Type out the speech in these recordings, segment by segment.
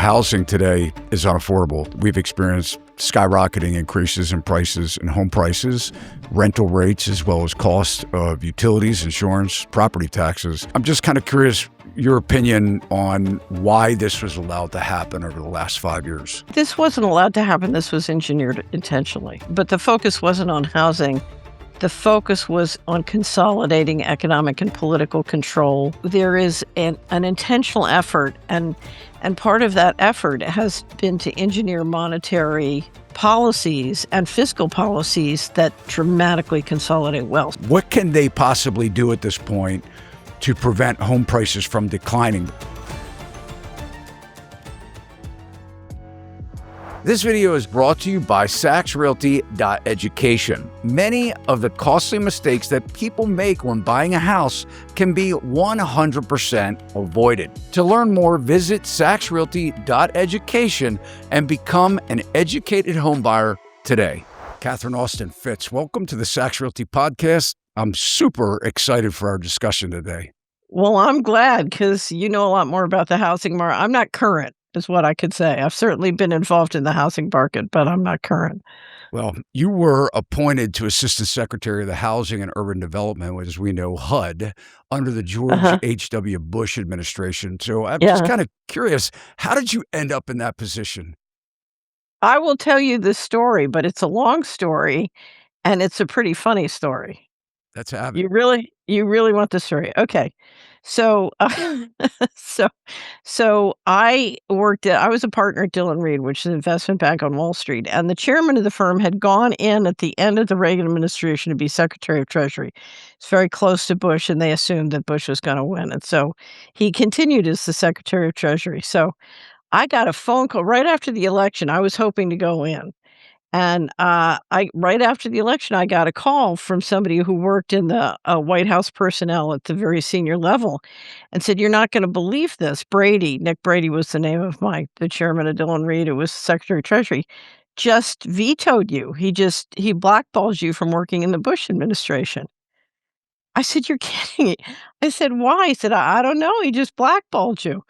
housing today is unaffordable. We've experienced skyrocketing increases in prices and home prices, rental rates, as well as cost of utilities, insurance, property taxes. I'm just kind of curious your opinion on why this was allowed to happen over the last 5 years. This wasn't allowed to happen. This was engineered intentionally. But the focus wasn't on housing. The focus was on consolidating economic and political control. There is an intentional effort, and part of that effort has been to engineer monetary policies and fiscal policies that dramatically consolidate wealth. What can they possibly do at this point to prevent home prices from declining? This video is brought to you by SachsRealty.education. Many of the costly mistakes that people make when buying a house can be 100% avoided. To learn more, visit SachsRealty.education and become an educated home buyer today. Catherine Austin Fitts, welcome to the Sachs Realty Podcast. I'm super excited for our discussion today. Well, I'm glad because you know a lot more about the housing market. I'm not current, is what I could say. I've certainly been involved in the housing market, but I'm not current. Well, you were appointed to Assistant Secretary of the Housing and Urban Development, as we know, HUD, under the George H.W. Bush administration. So I'm just kind of curious, how did you end up in that position? I will tell you the story, but it's a long story, and it's a pretty funny story. Let's have it. You really want the story? Okay. So, I was a partner at Dillon Read, which is an investment bank on Wall Street, and the chairman of the firm had gone in at the end of the Reagan administration to be Secretary of Treasury. It's very close to Bush, and they assumed that Bush was going to win, and so he continued as the Secretary of Treasury. So I got a phone call right after the election. I was hoping to go in. And right after the election, I got a call from somebody who worked in the White House personnel at the very senior level and said, "You're not going to believe this. Nick Brady was the name of the chairman of Dillon Read, who was Secretary of Treasury, just vetoed you. He blackballed you from working in the Bush administration." I said, "You're kidding me." I said, "Why?" He said, I don't know. He just blackballed you."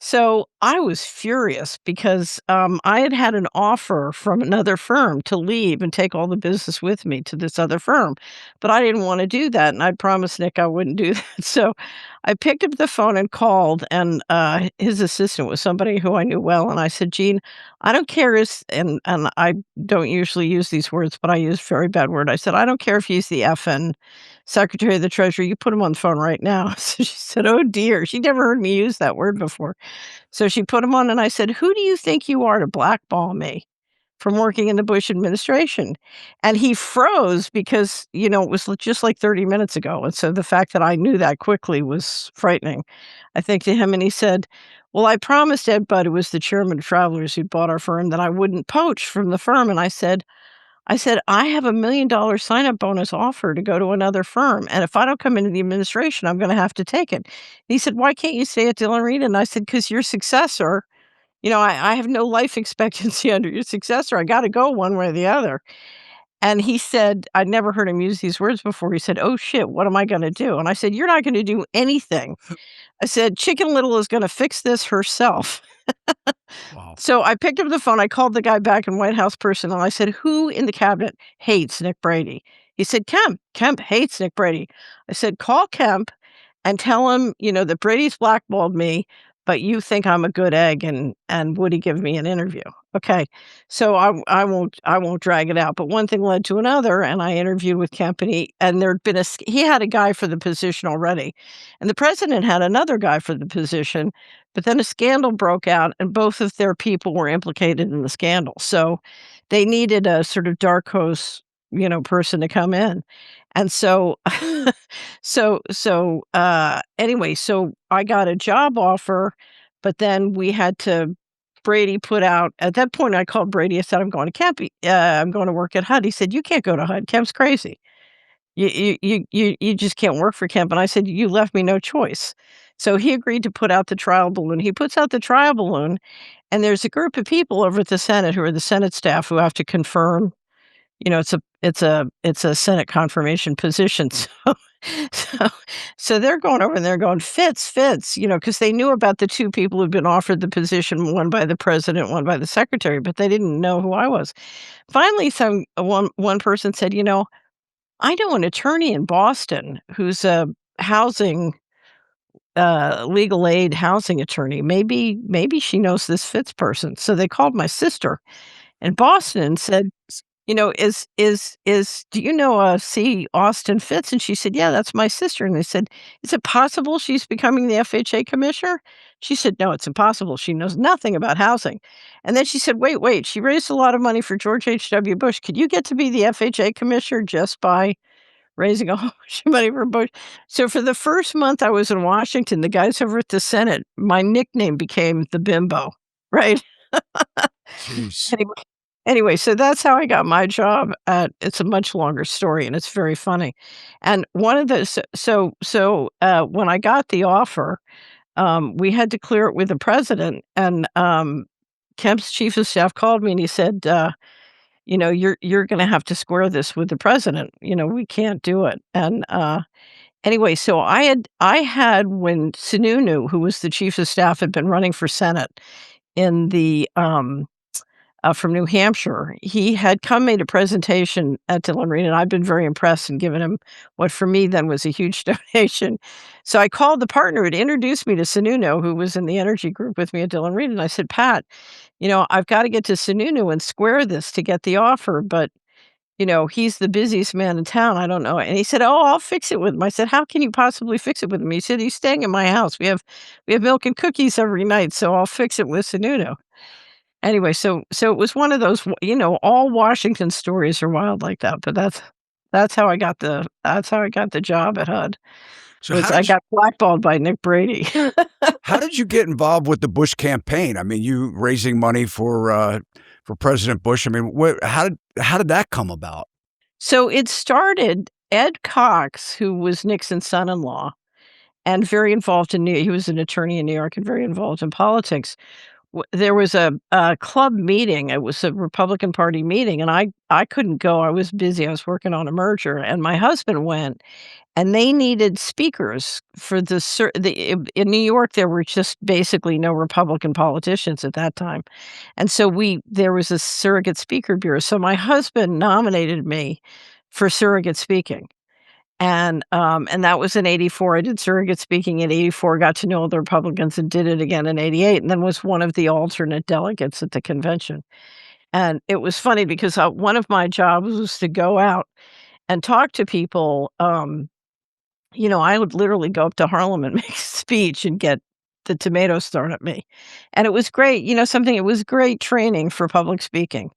So I was furious because I had had an offer from another firm to leave and take all the business with me to this other firm, but I didn't want to do that, and I'd promised Nick I wouldn't do that. So I picked up the phone and called, and his assistant was somebody who I knew well, and I said, "Gene, I don't care and I don't usually use these words, but I use a very bad word. I said, I don't care if he's the FN Secretary of the Treasury. You put him on the phone right now." So she said, "Oh dear." She never heard me use that word before. So she put him on, and I said, "Who do you think you are to blackball me from working in the Bush administration?" And he froze because, it was just like 30 minutes ago. And so the fact that I knew that quickly was frightening, I think, to him. And he said, "Well, I promised Ed Budd, who was the chairman of Travelers who bought our firm, that I wouldn't poach from the firm." And I said, "I have $1 million sign-up bonus offer to go to another firm, and if I don't come into the administration, I'm gonna have to take it." And he said, "Why can't you stay at Dillon Read?" And I said, "'Cause your successor, I have no life expectancy under your successor. I gotta go one way or the other." And he said, I'd never heard him use these words before. He said, "Oh, shit, what am I gonna do?" And I said, "You're not gonna do anything." I said, "Chicken Little is gonna fix this herself." Wow. So I picked up the phone, I called the guy back in White House personnel, I said, "Who in the cabinet hates Nick Brady?" He said, "Kemp. Kemp hates Nick Brady." I said, "Call Kemp and tell him, that Brady's blackballed me, but you think I'm a good egg, and would he give me an interview?" Okay. So I won't drag it out, but one thing led to another, and I interviewed with Kemp, and there'd been he had a guy for the position already, and the president had another guy for the position, but then a scandal broke out, and both of their people were implicated in the scandal. So they needed a sort of dark horse, person to come in. And so anyway, so I got a job offer, but then Brady put out, at that point I called Brady, I said, "I'm going to Kemp. I'm going to work at HUD." He said, "You can't go to HUD. Kemp's crazy. You just can't work for Kemp." And I said, "You left me no choice." So he agreed to put out the trial balloon. He puts out the trial balloon, and there's a group of people over at the Senate who are the Senate staff who have to confirm it's a Senate confirmation position, so so they're going over and they're going, "Fitz, Fitz," because they knew about the 2 people who'd been offered the position, one by the president, one by the secretary, but they didn't know who I was. Finally, one person said, "I know an attorney in Boston who's a housing, legal aid housing attorney. Maybe she knows this Fitz person." So they called my sister in Boston and said, do you know, C. Austin Fitz?" And she said, "Yeah, that's my sister." And they said, "Is it possible she's becoming the FHA commissioner?" She said, "No, it's impossible. She knows nothing about housing." And then she said, "Wait, wait, she raised a lot of money for George H.W. Bush. Could you get to be the FHA commissioner just by raising a whole bunch of money for Bush?" So for the first month I was in Washington, the guys over at the Senate, my nickname became the bimbo, right? Jeez. Anyway so that's how I got my job at it's a much longer story, and it's very funny. And one of the when I got the offer, we had to clear it with the president, and, Kemp's chief of staff called me and he said, "You're gonna have to square this with the president, we can't do it." And, anyway, so I had when Sununu, who was the chief of staff, had been running for Senate in the, from New Hampshire. He had come made a presentation at Dillon Read, and I'd been very impressed and given him what for me then was a huge donation. So I called the partner who'd introduced me to Sununu, who was in the energy group with me at Dillon Read, and I said, "Pat, I've got to get to Sununu and square this to get the offer, but he's the busiest man in town. I don't know." And he said, "Oh, I'll fix it with him." I said, "How can you possibly fix it with him?" He said, "He's staying at my house. We have milk and cookies every night, so I'll fix it with Sununu." Anyway, so it was one of those, all Washington stories are wild like that, but that's how I got the job at HUD, So was I got blackballed by Nick Brady. how did you get involved with the Bush campaign? I mean, you raising money for President Bush. I mean, how did that come about? So it started Ed Cox, who was Nixon's son-in-law and very involved he was an attorney in New York and very involved in politics. There was a club meeting, it was a Republican Party meeting, and I couldn't go, I was busy, I was working on a merger, and my husband went, and they needed speakers for in New York, there were just basically no Republican politicians at that time, and so there was a surrogate speaker bureau, so my husband nominated me for surrogate speaking. And that was in '84. I did surrogate speaking in '84, got to know all the Republicans and did it again in '88, and then was one of the alternate delegates at the convention. And it was funny because, one of my jobs was to go out and talk to people, I would literally go up to Harlem and make a speech and get the tomatoes thrown at me. And it was great, it was great training for public speaking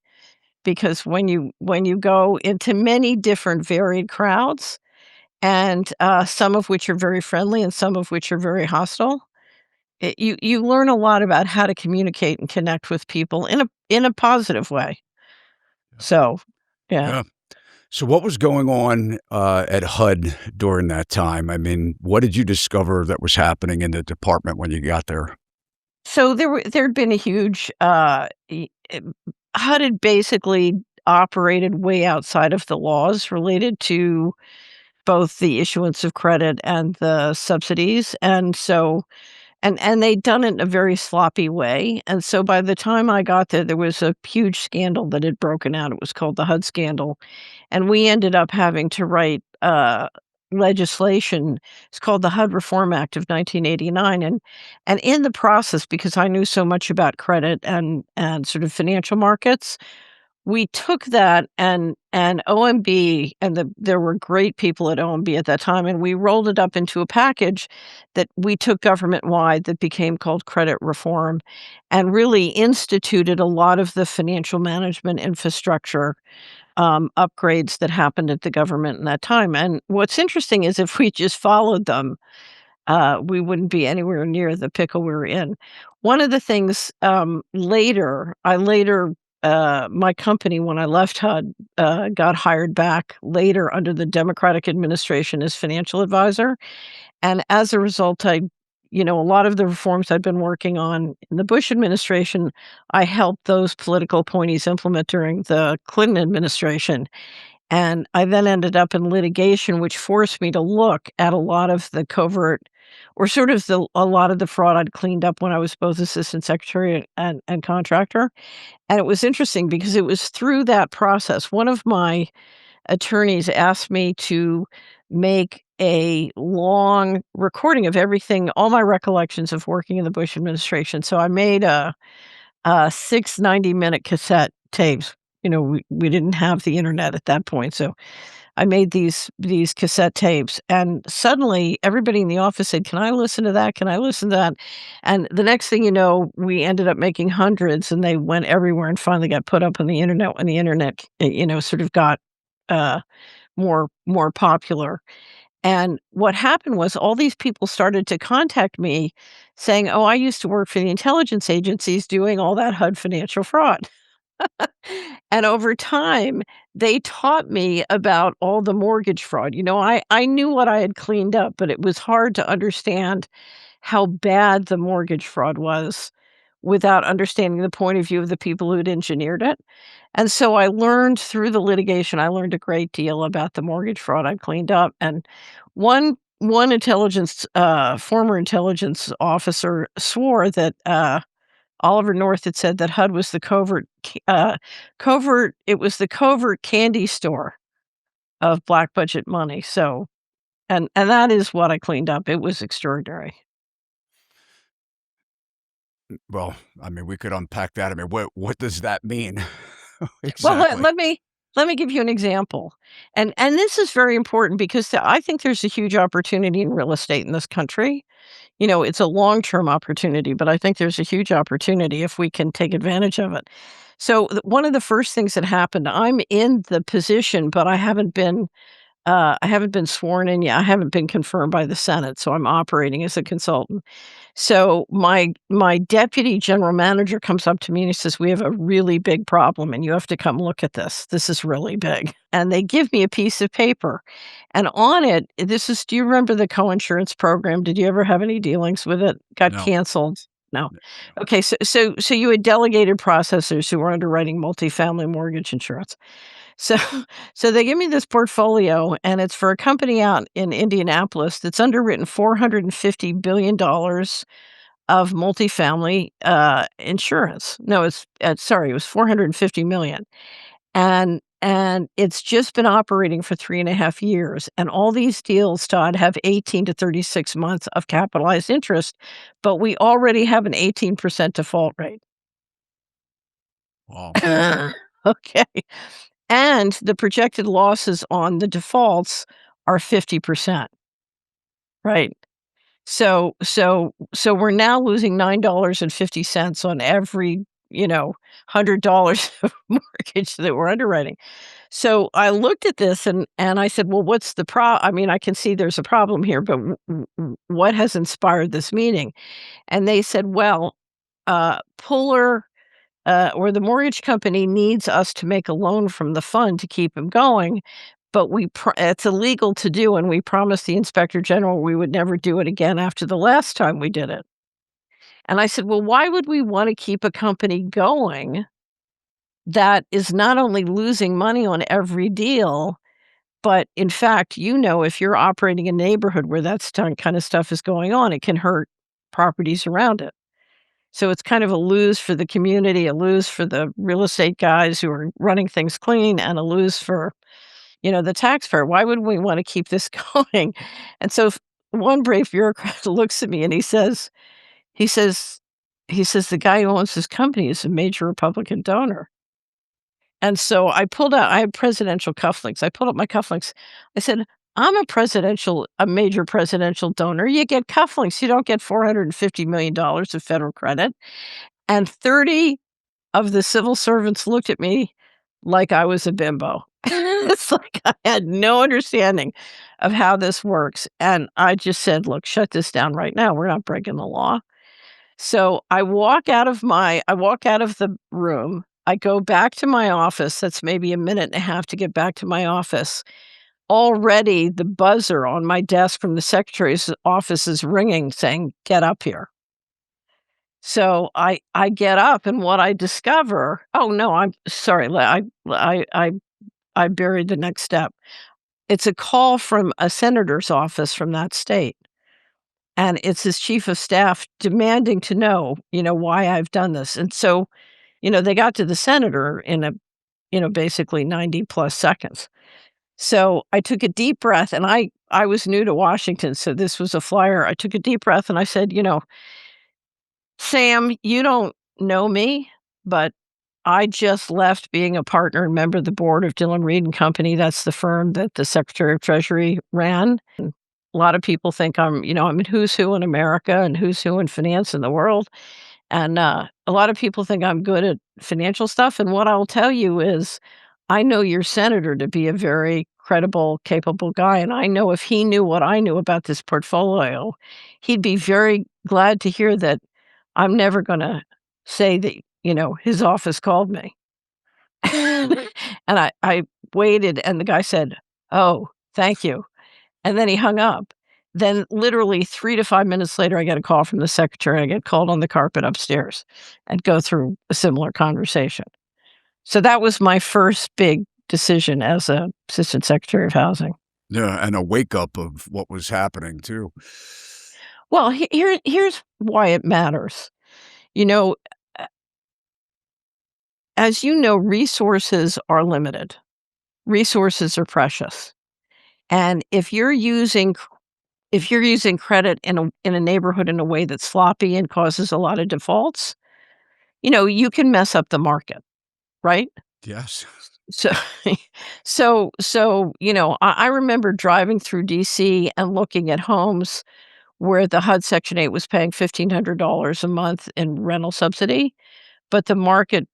because when you go into many different varied crowds and, some of which are very friendly and some of which are very hostile. You learn a lot about how to communicate and connect with people in a positive way. So, yeah. Yeah. So what was going on at HUD during that time? I mean, what did you discover that was happening in the department when you got there? So there'd been a huge, HUD had basically operated way outside of the laws related to both the issuance of credit and the subsidies, and so and they'd done it in a very sloppy way, and so by the time I got there, there was a huge scandal that had broken out. It was called the HUD scandal, and we ended up having to write, legislation. It's called the HUD Reform Act of 1989, and in the process, because I knew so much about credit and sort of financial markets, we took that and OMB there were great people at OMB at that time, and we rolled it up into a package that we took government-wide that became called credit reform and really instituted a lot of the financial management infrastructure, upgrades that happened at the government in that time, and what's interesting is if we just followed them, we wouldn't be anywhere near the pickle we were in. One of the things, my company, when I left HUD, got hired back later under the Democratic administration as financial advisor, and as a result, a lot of the reforms I'd been working on in the Bush administration, I helped those political appointees implement during the Clinton administration. And I then ended up in litigation, which forced me to look at a lot of the covert or sort of a lot of the fraud I'd cleaned up when I was both assistant secretary and contractor. And it was interesting because it was through that process. One of my attorneys asked me to make a long recording of everything, all my recollections of working in the Bush administration. So I made a 6 90-minute cassette tapes. We didn't have the internet at that point, so I made these cassette tapes, and suddenly everybody in the office said, "Can I listen to that? Can I listen to that?" And the next thing you know, we ended up making hundreds, and they went everywhere and finally got put up on the internet when the internet, sort of got, uh, more popular. And what happened was all these people started to contact me saying, "Oh, I used to work for the intelligence agencies doing all that HUD financial fraud." And over time, they taught me about all the mortgage fraud. I knew what I had cleaned up, but it was hard to understand how bad the mortgage fraud was without understanding the point of view of the people who'd engineered it. And so I learned through the litigation, I learned a great deal about the mortgage fraud I cleaned up. And one former intelligence officer swore that Oliver North had said that HUD was the covert candy store of black budget money. So, and that is what I cleaned up. It was extraordinary. Well, I mean, we could unpack that. I mean, what does that mean? Well, let Exactly. let me let me give you an example. And this is very important because I think there's a huge opportunity in real estate in this country. It's a long-term opportunity, but I think there's a huge opportunity if we can take advantage of it. So, one of the first things that happened, I'm in the position, but I haven't been sworn in yet. I haven't been confirmed by the Senate, so I'm operating as a consultant. So my deputy general manager comes up to me and he says, "We have a really big problem and you have to come look at this. This is really big." And they give me a piece of paper. And on it, do you remember the coinsurance program? Did you ever have any dealings with it? Got No. canceled? No. No. Okay, so you had delegated processors who were underwriting multifamily mortgage insurance. So so they give me this portfolio, and it's for a company out in Indianapolis that's underwritten $450 billion of multifamily, insurance. No, sorry, it was 450 million. And it's just been operating for 3.5 years, and all these deals, Todd, have 18 to 36 months of capitalized interest, but we already have an 18% default rate. Wow. Okay. And the projected losses on the defaults are 50%, right? So we're now losing $9.50 on every, $100 of mortgage that we're underwriting. So I looked at this and I said, "Well, what's the I mean, I can see there's a problem here, but what has inspired this meeting?" And they said, "Well, Puller or the mortgage company needs us to make a loan from the fund to keep him going, but it's illegal to do, and we promised the inspector general we would never do it again after the last time we did it." And I said, "Well, why would we wanna keep a company going that is not only losing money on every deal, but in fact, if you're operating in a neighborhood where kind of stuff is going on, it can hurt properties around it." So it's kind of a lose for the community, a lose for the real estate guys who are running things clean, and a lose for, the taxpayer. Why would we wanna keep this going? And so one brave bureaucrat looks at me and he says he says, "The guy who owns this company is a major Republican donor." And so I had presidential cufflinks. I pulled up my cufflinks. I said, "I'm a major presidential donor. You get cufflinks. You don't get $450 million of federal credit." And 30 of the civil servants looked at me like I was a bimbo. It's like I had no understanding of how this works, and I just said, "Look, shut this down right now. We're not breaking the law." So I walk out of the room, I go back to my office, that's maybe a minute and a half to get back to my office. already the buzzer on my desk from the secretary's office is ringing saying, "Get up here." So I get up and what I discover oh, no, I'm sorry, I buried the next step. It's a call from a senator's office from that state, and it's his chief of staff demanding to know, why I've done this, and so, they got to the senator in basically 90 plus seconds. So I took a deep breath and I was new to Washington, so this was a flyer. I took a deep breath and I said, "Sam, you don't know me, but I just left being a partner and member of the board of Dillon Read and Company. That's the firm that the Secretary of Treasury ran. And a lot of people think I'm in who's who in America and who's who in finance in the world. And a lot of people think I'm good at financial stuff. And what I'll tell you is, I know your senator to be a very credible, capable guy. And I know if he knew what I knew about this portfolio, he'd be very glad to hear that I'm never going to say that, his office called me." And I waited, and the guy said, "Oh, thank you." And then he hung up. Then literally 3 to 5 minutes later, I get a call from the secretary. I get called on the carpet upstairs and go through a similar conversation. So that was my first big decision as a assistant secretary of housing. Yeah, and a wake up of what was happening too. Well, here's why it matters. You know, a as you know, resources are limited. Resources are precious. And if you're using credit in a neighborhood in a way that's sloppy and causes a lot of defaults, you can mess up the market, right? Yes. So I remember driving through DC and looking at homes where the HUD Section 8 was paying $1,500 a month in rental subsidy, but the market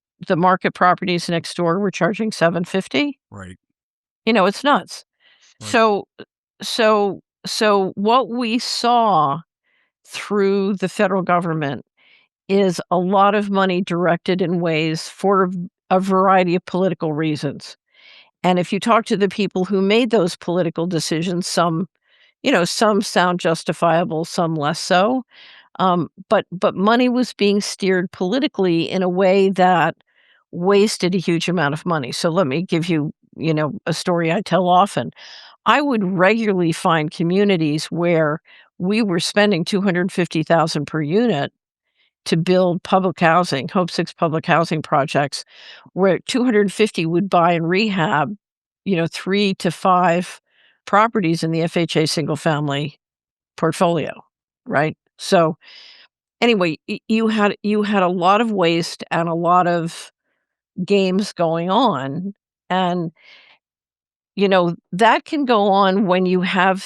properties next door were charging 750. Right, It's nuts. right. So what we saw through the federal government is a lot of money directed in ways for a variety of political reasons. And if you talk to the people who made those political decisions, some sound justifiable, some less so. But money was being steered politically in a way that wasted a huge amount of money. So let me give you, a story I tell often. I would regularly find communities where we were spending 250,000 per unit to build public housing, Hope 6 public housing projects, where 250 would buy and rehab, 3 to 5 properties in the FHA single family portfolio, right? So, anyway, you had a lot of waste and a lot of games going on, and, that can go on when you have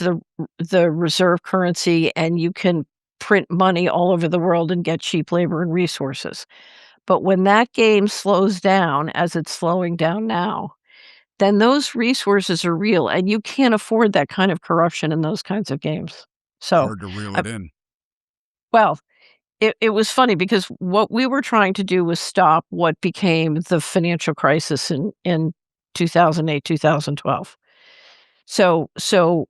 the reserve currency and you can print money all over the world and get cheap labor and resources. But when that game slows down, as it's slowing down now, then those resources are real, and you can't afford that kind of corruption in those kinds of games. So, Hard to reel I it in. well, it was funny because what we were trying to do was stop what became the financial crisis in 2008, 2012. So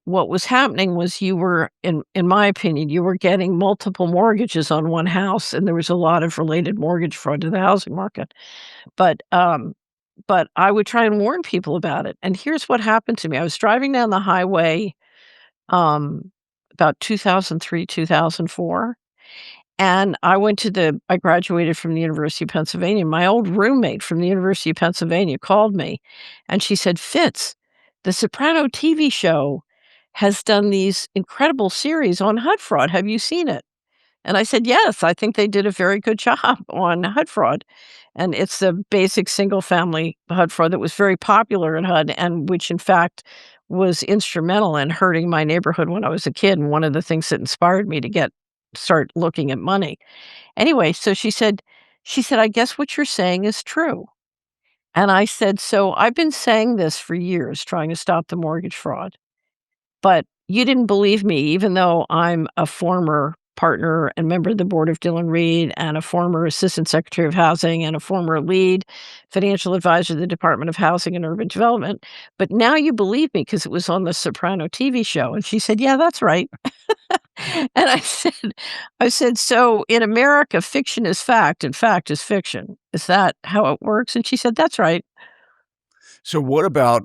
what was happening was you were in my opinion, you were getting multiple mortgages on one house, and there was a lot of related mortgage fraud to the housing market. But I would try and warn people about it, and here's what happened to me. I was driving down the highway, um, about 2003, 2004, and I graduated from the University of Pennsylvania. My old roommate from the University of Pennsylvania called me, and she said, "Fitz, the Soprano TV show has done these incredible series on HUD fraud. Have you seen it?" And I said, "Yes, I think they did a very good job on HUD fraud." And it's the basic single family HUD fraud that was very popular in HUD and which in fact was instrumental in hurting my neighborhood when I was a kid, and one of the things that inspired me to start looking at money. Anyway, so she said, "I guess what you're saying is true." And I said, "So I've been saying this for years, trying to stop the mortgage fraud, but you didn't believe me even though I'm a former partner and member of the board of Dillon Read and a former assistant secretary of housing and a former lead financial advisor to the Department of Housing and Urban Development. But now you believe me because it was on the Soprano TV show." And she said, "Yeah, that's right." And I said, "So in America, fiction is fact and fact is fiction. Is that how it works?" And she said, "That's right." So what about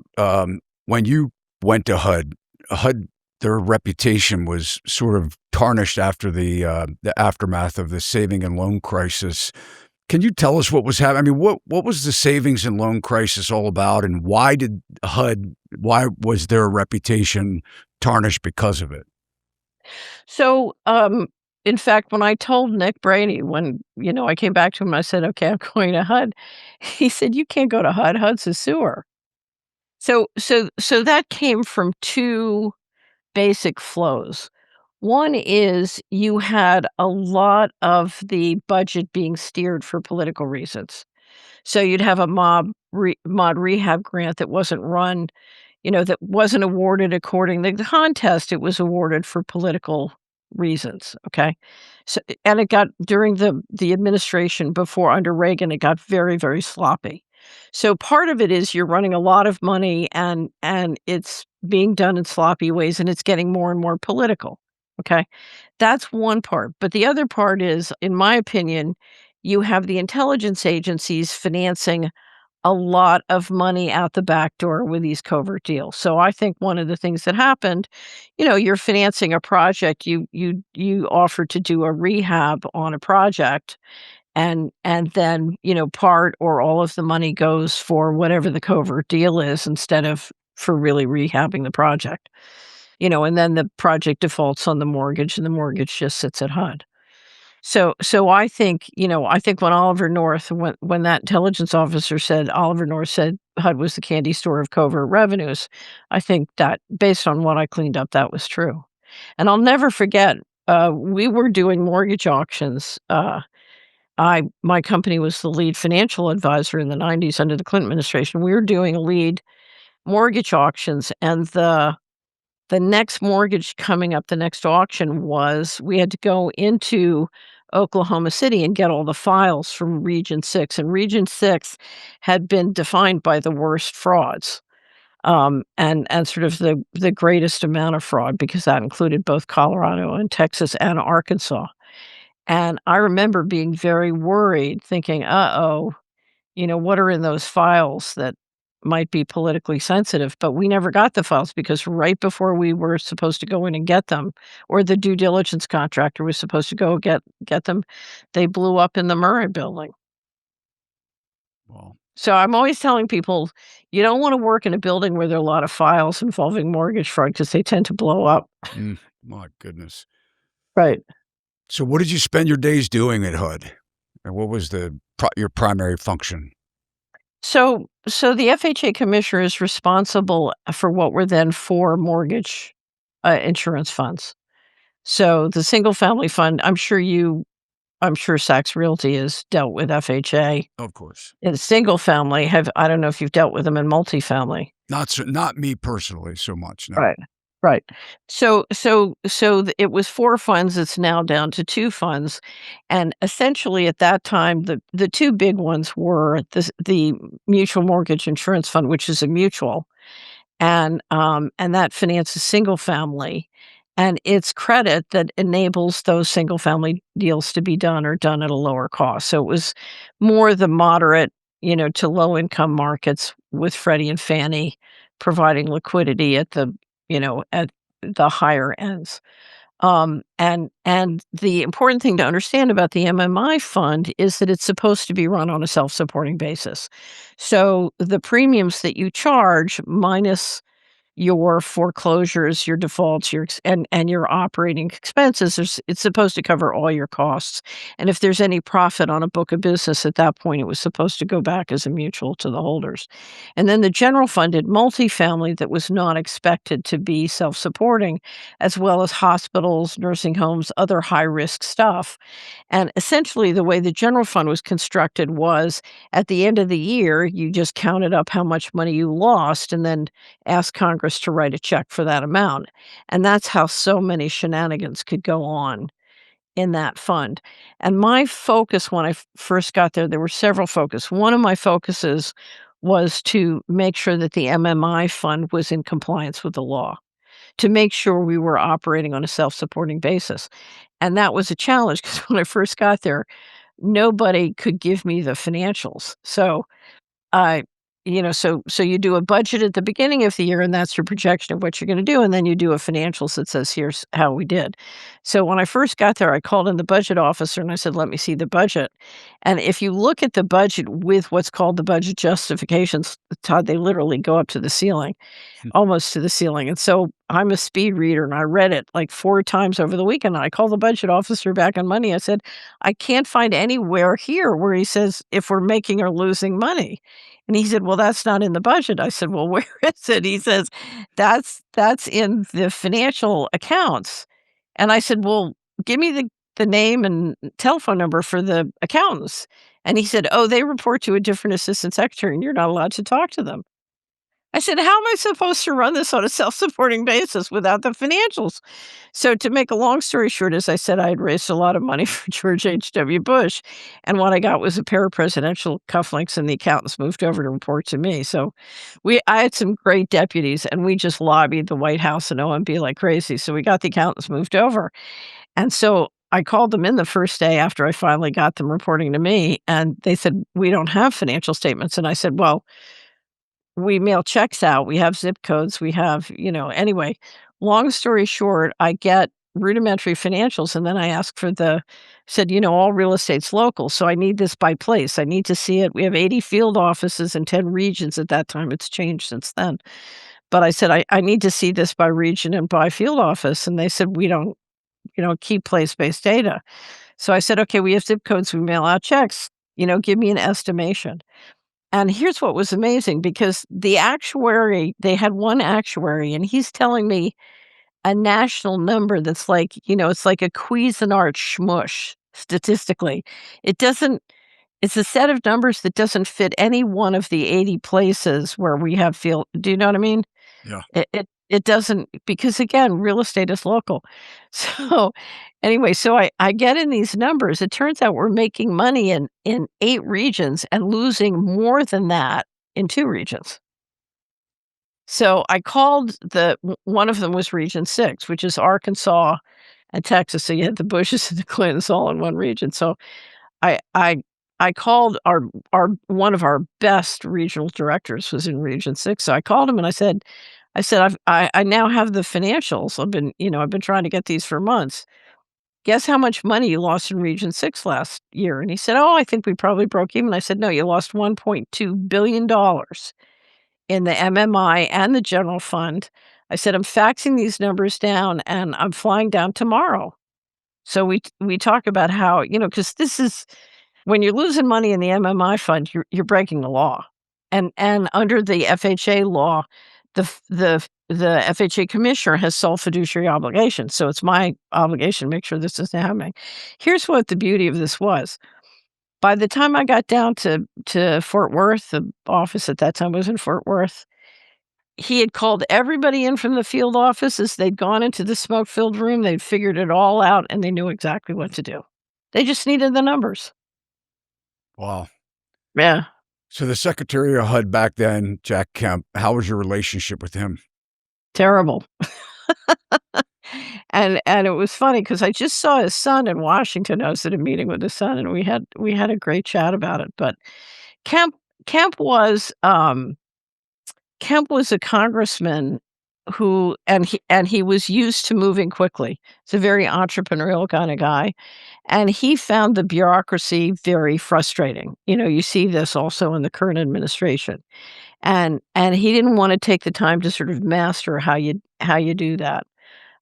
when you went to HUD? HUD, their reputation was sort of tarnished after the aftermath of the saving and loan crisis. Can you tell us what was happening? I mean, what was the savings and loan crisis all about, and why did HUD? Why was their reputation tarnished because of it? So, in fact, when I told Nick Brady, when, I came back to him, I said, "Okay, I'm going to HUD." He said, "You can't go to HUD. HUD's a sewer." So that came from 2 basic flows. One is you had a lot of the budget being steered for political reasons. So you'd have a mod rehab grant that wasn't run, that wasn't awarded according to the contest, it was awarded for political reasons, okay? So and it got during the administration before under Reagan, it got very, very sloppy. So part of it is you're running a lot of money and it's being done in sloppy ways and it's getting more and more political, okay? That's one part, but the other part is, in my opinion, you have the intelligence agencies financing a lot of money out the back door with these covert deals. So I think one of the things that happened, you're financing a project, you offer to do a rehab on a project and then, part or all of the money goes for whatever the covert deal is instead of for really rehabbing the project. And then the project defaults on the mortgage and the mortgage just sits at HUD. So I think when Oliver North when that intelligence officer said Oliver North said HUD was the candy store of covert revenues, I think that based on what I cleaned up, that was true. And I'll never forget, we were doing mortgage auctions. My company was the lead financial advisor in the '90s under the Clinton administration. We were doing lead mortgage auctions, and the next mortgage coming up, the next auction was we had to go into Oklahoma City and get all the files from Region 6, and Region 6 had been defined by the worst frauds, and sort of the greatest amount of fraud because that included both Colorado and Texas and Arkansas. And I remember being very worried thinking, "Uh-oh, what are in those files that might be politically sensitive?" But we never got the files because right before we were supposed to go in and get them, or the due diligence contractor was supposed to go get them, they blew up in the Murrah building. Well, So I'm always telling people, you don't wanna work in a building where there are a lot of files involving mortgage fraud because they tend to blow up. my goodness. Right. So what did you spend your days doing at HUD? And what was your primary function? So the FHA commissioner is responsible for what were then 4 mortgage, insurance funds. So the single family fund, I'm sure Saks Realty has dealt with FHA. Of course. In single family, I don't know if you've dealt with them in multifamily. Not me personally so much, no. Right. Right. It was 4 funds, it's now down to 2 funds, and essentially at that time, the 2 big ones were the Mutual Mortgage Insurance Fund, which is a mutual, and that finances single family, and it's credit that enables those single family deals to be done or done at a lower cost. So it was more the moderate, to low income markets with Freddie and Fannie providing liquidity at the higher ends. And the important thing to understand about the MMI fund is that it's supposed to be run on a self-supporting basis. So the premiums that you charge minus your foreclosures, your defaults, and your operating expenses, it's supposed to cover all your costs, and if there's any profit on a book of business at that point, it was supposed to go back as a mutual to the holders. And then the general funded multifamily that was not expected to be self-supporting, as well as hospitals, nursing homes, other high-risk stuff. And essentially, the way the general fund was constructed was, at the end of the year, you just counted up how much money you lost and then asked Congress to write a check for that amount, and that's how so many shenanigans could go on in that fund. And my focus when I first got there were several focus. One of my focuses was to make sure that the MMI fund was in compliance with the law, to make sure we were operating on a self-supporting basis. And that was a challenge because when I first got there, nobody could give me the financials. So I so you do a budget at the beginning of the year, and that's your projection of what you're gonna do, and then you do a financials that says, "Here's how we did." So when I first got there, I called in the budget officer and I said, "Let me see the budget." And if you look at the budget with what's called the budget justifications, Todd, they literally go up to the ceiling, almost to the ceiling, and so I'm a speed reader, and I read it, like, 4 times over the weekend, and I called the budget officer back on Monday, I said, "I can't find anywhere here where he says if we're making or losing money." And he said, "Well, that's not in the budget." I said, "Well, where is it?" He says, "That's in the financial accounts." And I said, "Well, give me the name and telephone number for the accountants." And he said, "Oh, they report to a different assistant secretary, and you're not allowed to talk to them." I said, "How am I supposed to run this on a self-supporting basis without the financials?" So to make a long story short, as I said, I had raised a lot of money for George H.W. Bush, and what I got was a pair of presidential cufflinks, and the accountants moved over to report to me. So I had some great deputies, and we just lobbied the White House and OMB like crazy. So we got the accountants moved over. And so I called them in the first day after I finally got them reporting to me, and they said, "We don't have financial statements." And I said, "Well, we mail checks out, we have zip codes, we have, anyway, long story short, I get rudimentary financials and then I ask for said, all real estate's local, so I need this by place. I need to see it. We have 80 field offices and 10 regions at that time. It's changed since then. But I said, I need to see this by region and by field office. And they said, we don't, keep place-based data. So I said, okay, we have zip codes, we mail out checks, give me an estimation. And here's what was amazing because they had one actuary, and he's telling me a national number that's like, it's like a Cuisinart schmush statistically. It doesn't it's a set of numbers that doesn't fit any one of the 80 places where we have field. Do you know what I mean? Yeah. It doesn't because again, real estate is local. So, anyway, so I get in these numbers, it turns out we're making money in 8 regions and losing more than that in 2 regions. So, I called one of them was Region 6, which is Arkansas and Texas, so you had the Bushes and the Clintons all in one region. So, I I I called our one of our best regional directors was in Region 6, so I called him and I said, I now have the financials. I've been trying to get these for months. Guess how much money you lost in Region 6 last year?" And he said, "Oh, I think we probably broke even." I said, "No, you lost $1.2 billion in the MMI and the general fund." I said, "I'm faxing these numbers down and I'm flying down tomorrow." So we talk about how, because this is when you're losing money in the MMI fund, you're breaking the law. And under the FHA law, the FHA commissioner has sole fiduciary obligations, so it's my obligation to make sure this isn't happening. Here's what the beauty of this was. By the time I got down to Fort Worth, the office at that time was in Fort Worth, he had called everybody in from the field offices, they'd gone into the smoke-filled room, they'd figured it all out, and they knew exactly what to do. They just needed the numbers. Wow. Yeah. So the Secretary of HUD back then, Jack Kemp, how was your relationship with him? Terrible. And it was funny because I just saw his son in Washington. I was at a meeting with his son, and we had a great chat about it, but Kemp Kemp was, um Kemp was a congressman who and he was used to moving quickly. He's a very entrepreneurial kinda guy, and he found the bureaucracy very frustrating. You see this also in the current administration, and he didn't wanna take the time to sort of master how you do that.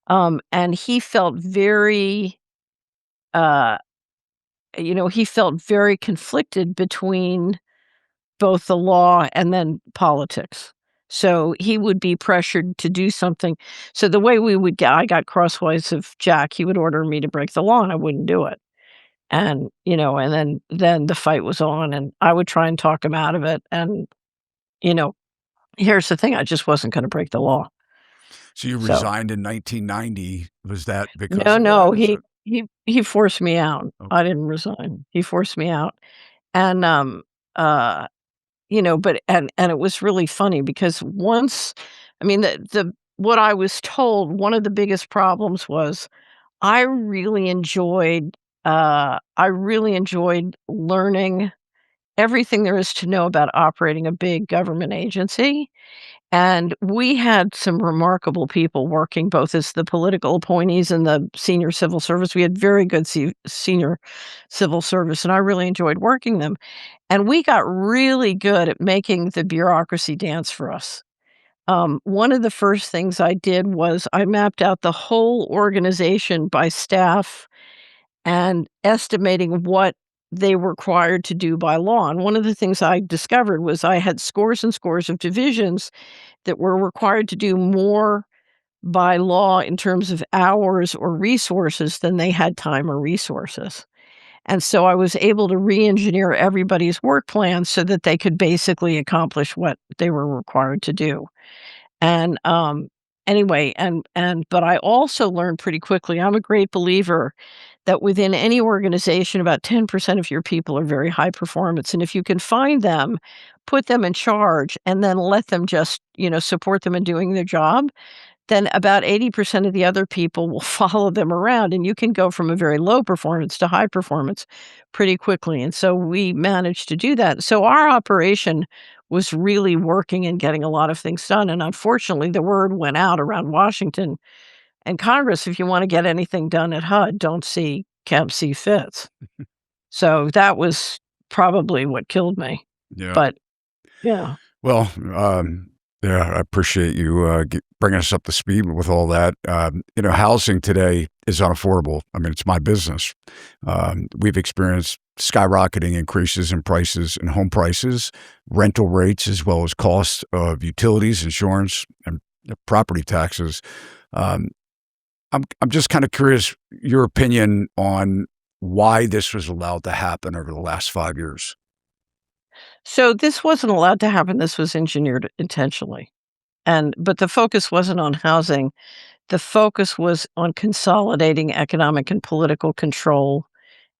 And he felt uh, he felt very conflicted between both the law and then politics. So he would be pressured to do something. So the way I got crosswise of Jack, he would order me to break the law and I wouldn't do it. And then the fight was on and I would try and talk him out of it. And, you know, here's the thing, I just wasn't gonna break the law. So you So resigned in 1990. Was that because no, of no, that? Is it? He forced me out. Oh, I didn't resign. He forced me out, and, uh, but and it was really funny because once I mean, the what I was told, one of the biggest problems was I really enjoyed learning everything there is to know about operating a big government agency, and we had some remarkable people working both as the political appointees and the senior civil service. We had very good senior civil service, and I really enjoyed working them. And we got really good at making the bureaucracy dance for us. One of the first things I did was I mapped out the whole organization by staff and estimating what they were required to do by law. And one of the things I discovered was I had scores and scores of divisions that were required to do more by law in terms of hours or resources than they had time or resources. And so I was able to re-engineer everybody's work plan so that they could basically accomplish what they were required to do. And, anyway, but I also learned pretty quickly, I'm a great believer that within any organization, about 10% of your people are very high performance, and if you can find them, put them in charge, and then let them just, support them in doing their job, then about 80% of the other people will follow them around, and you can go from a very low performance to high performance pretty quickly, and so we managed to do that. So our operation was really working and getting a lot of things done, and unfortunately, the word went out around Washington and Congress, if you wanna get anything done at HUD, don't see Kemp, see Fitz. So that was probably what killed me, yeah. but yeah. Well, yeah, I appreciate you bringing us up to speed with all that. Housing today is unaffordable. I mean, it's my business. We've experienced skyrocketing increases in prices and home prices, rental rates, as well as cost of utilities, insurance, and property taxes. Um, I'm just kind of curious your opinion on why this was allowed to happen over the last 5 years. So this wasn't allowed to happen, this was engineered intentionally, but the focus wasn't on housing, the focus was on consolidating economic and political control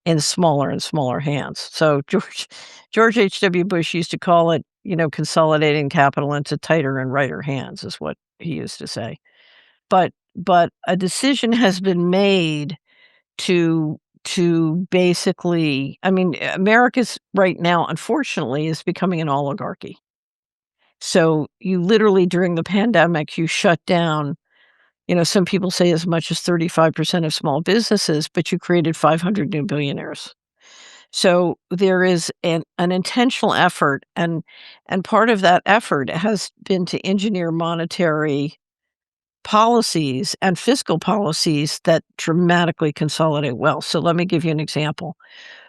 in smaller and smaller hands. So George H.W. Bush used to call it, consolidating capital into tighter and righter hands is what he used to say. But a decision has been made to basically I mean, America's right now, unfortunately, is becoming an oligarchy. So you literally during the pandemic, you shut down, some people say as much as 35% of small businesses, but you created 500 new billionaires. So there is an intentional effort, and part of that effort has been to engineer monetary policies and fiscal policies that dramatically consolidate wealth. So let me give you an example.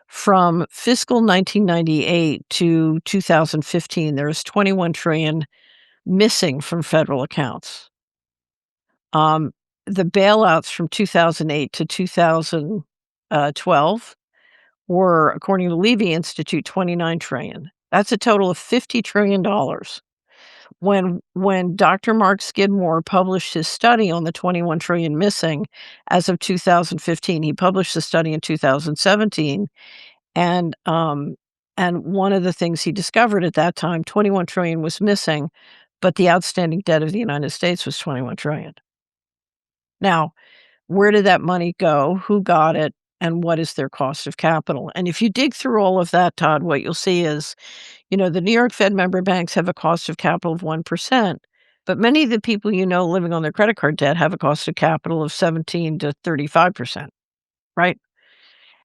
From fiscal 1998 to 2015, there is 21 trillion missing from federal accounts. Um, the bailouts from 2008 to 2012 were, according to Levy Institute, 29 trillion. That's a total of $50 trillion. When Dr. Mark Skidmore published his study on the 21 trillion missing as of 2015, he published the study in 2017, and one of the things he discovered at that time, 21 trillion was missing, but the outstanding debt of the United States was 21 trillion. Now, where did that money go? Who got it? And what is their cost of capital? And if you dig through all of that, Todd, what you'll see is, the New York Fed member banks have a cost of capital of 1%, but many of the people living on their credit card debt have a cost of capital of 17 to 35%, right?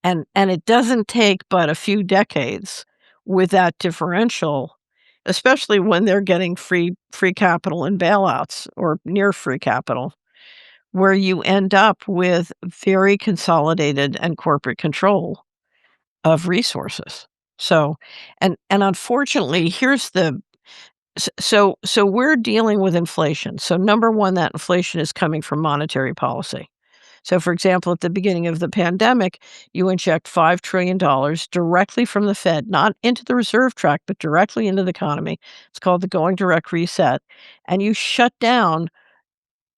And it doesn't take but a few decades with that differential, especially when they're getting free capital and bailouts or near free capital, where you end up with very consolidated and corporate control of resources. So, and unfortunately, here's the so we're dealing with inflation. So number one, that inflation is coming from monetary policy. So, for example, at the beginning of the pandemic, you inject $5 trillion directly from the Fed, not into the reserve track, but directly into the economy. It's called the Going Direct Reset. And you shut down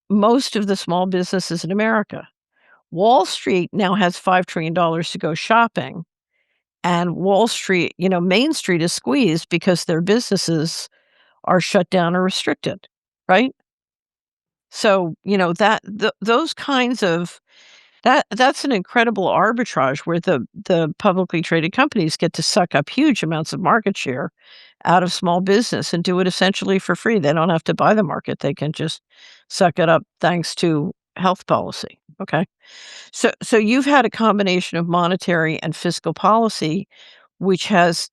most of the small businesses in America. Wall Street now has $5 trillion to go shopping, and Wall Street, Main Street is squeezed because their businesses are shut down or restricted, right? So, those kinds of that's an incredible arbitrage where the publicly traded companies get to suck up huge amounts of market share out of small business and do it essentially for free. They don't have to buy the market. They can just suck it up thanks to health policy. Okay. So you've had a combination of monetary and fiscal policy which has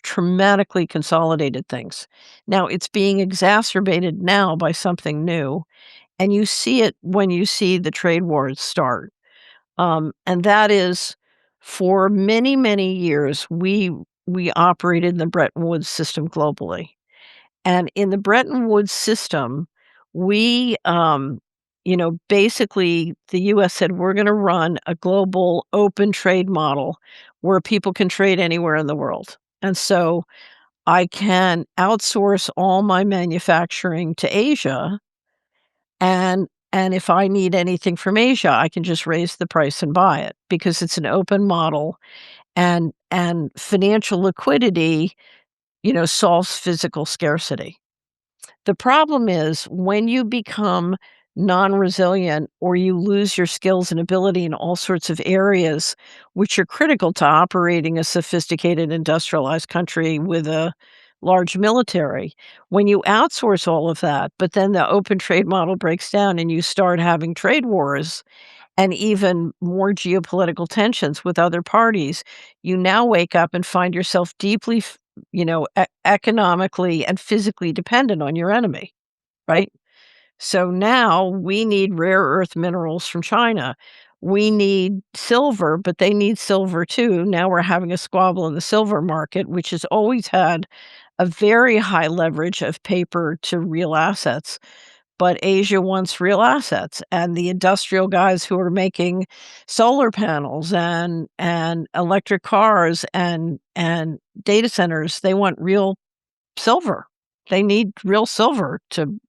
dramatically consolidated things. Now it's being exacerbated now by something new, and you see it when you see the trade wars start. And that is for many, many years, we operated in the Bretton Woods system globally. And in the Bretton Woods system, we, basically the US said, we're going to run a global open trade model where people can trade anywhere in the world. And so I can outsource all my manufacturing to Asia. And if I need anything from Asia, I can just raise the price and buy it because it's an open model and financial liquidity, solves physical scarcity. The problem is when you become non-resilient or you lose your skills and ability in all sorts of areas which are critical to operating a sophisticated industrialized country with a large military, when you outsource all of that, but then the open trade model breaks down and you start having trade wars and even more geopolitical tensions with other parties, you now wake up and find yourself deeply, economically and physically dependent on your enemy, right? So now we need rare earth minerals from China. We need silver, but they need silver too. Now we're having a squabble in the silver market, which has always had a very high leverage of paper to real assets. But Asia wants real assets, and the industrial guys who are making solar panels and electric cars and data centers, they want real silver. They need real silver to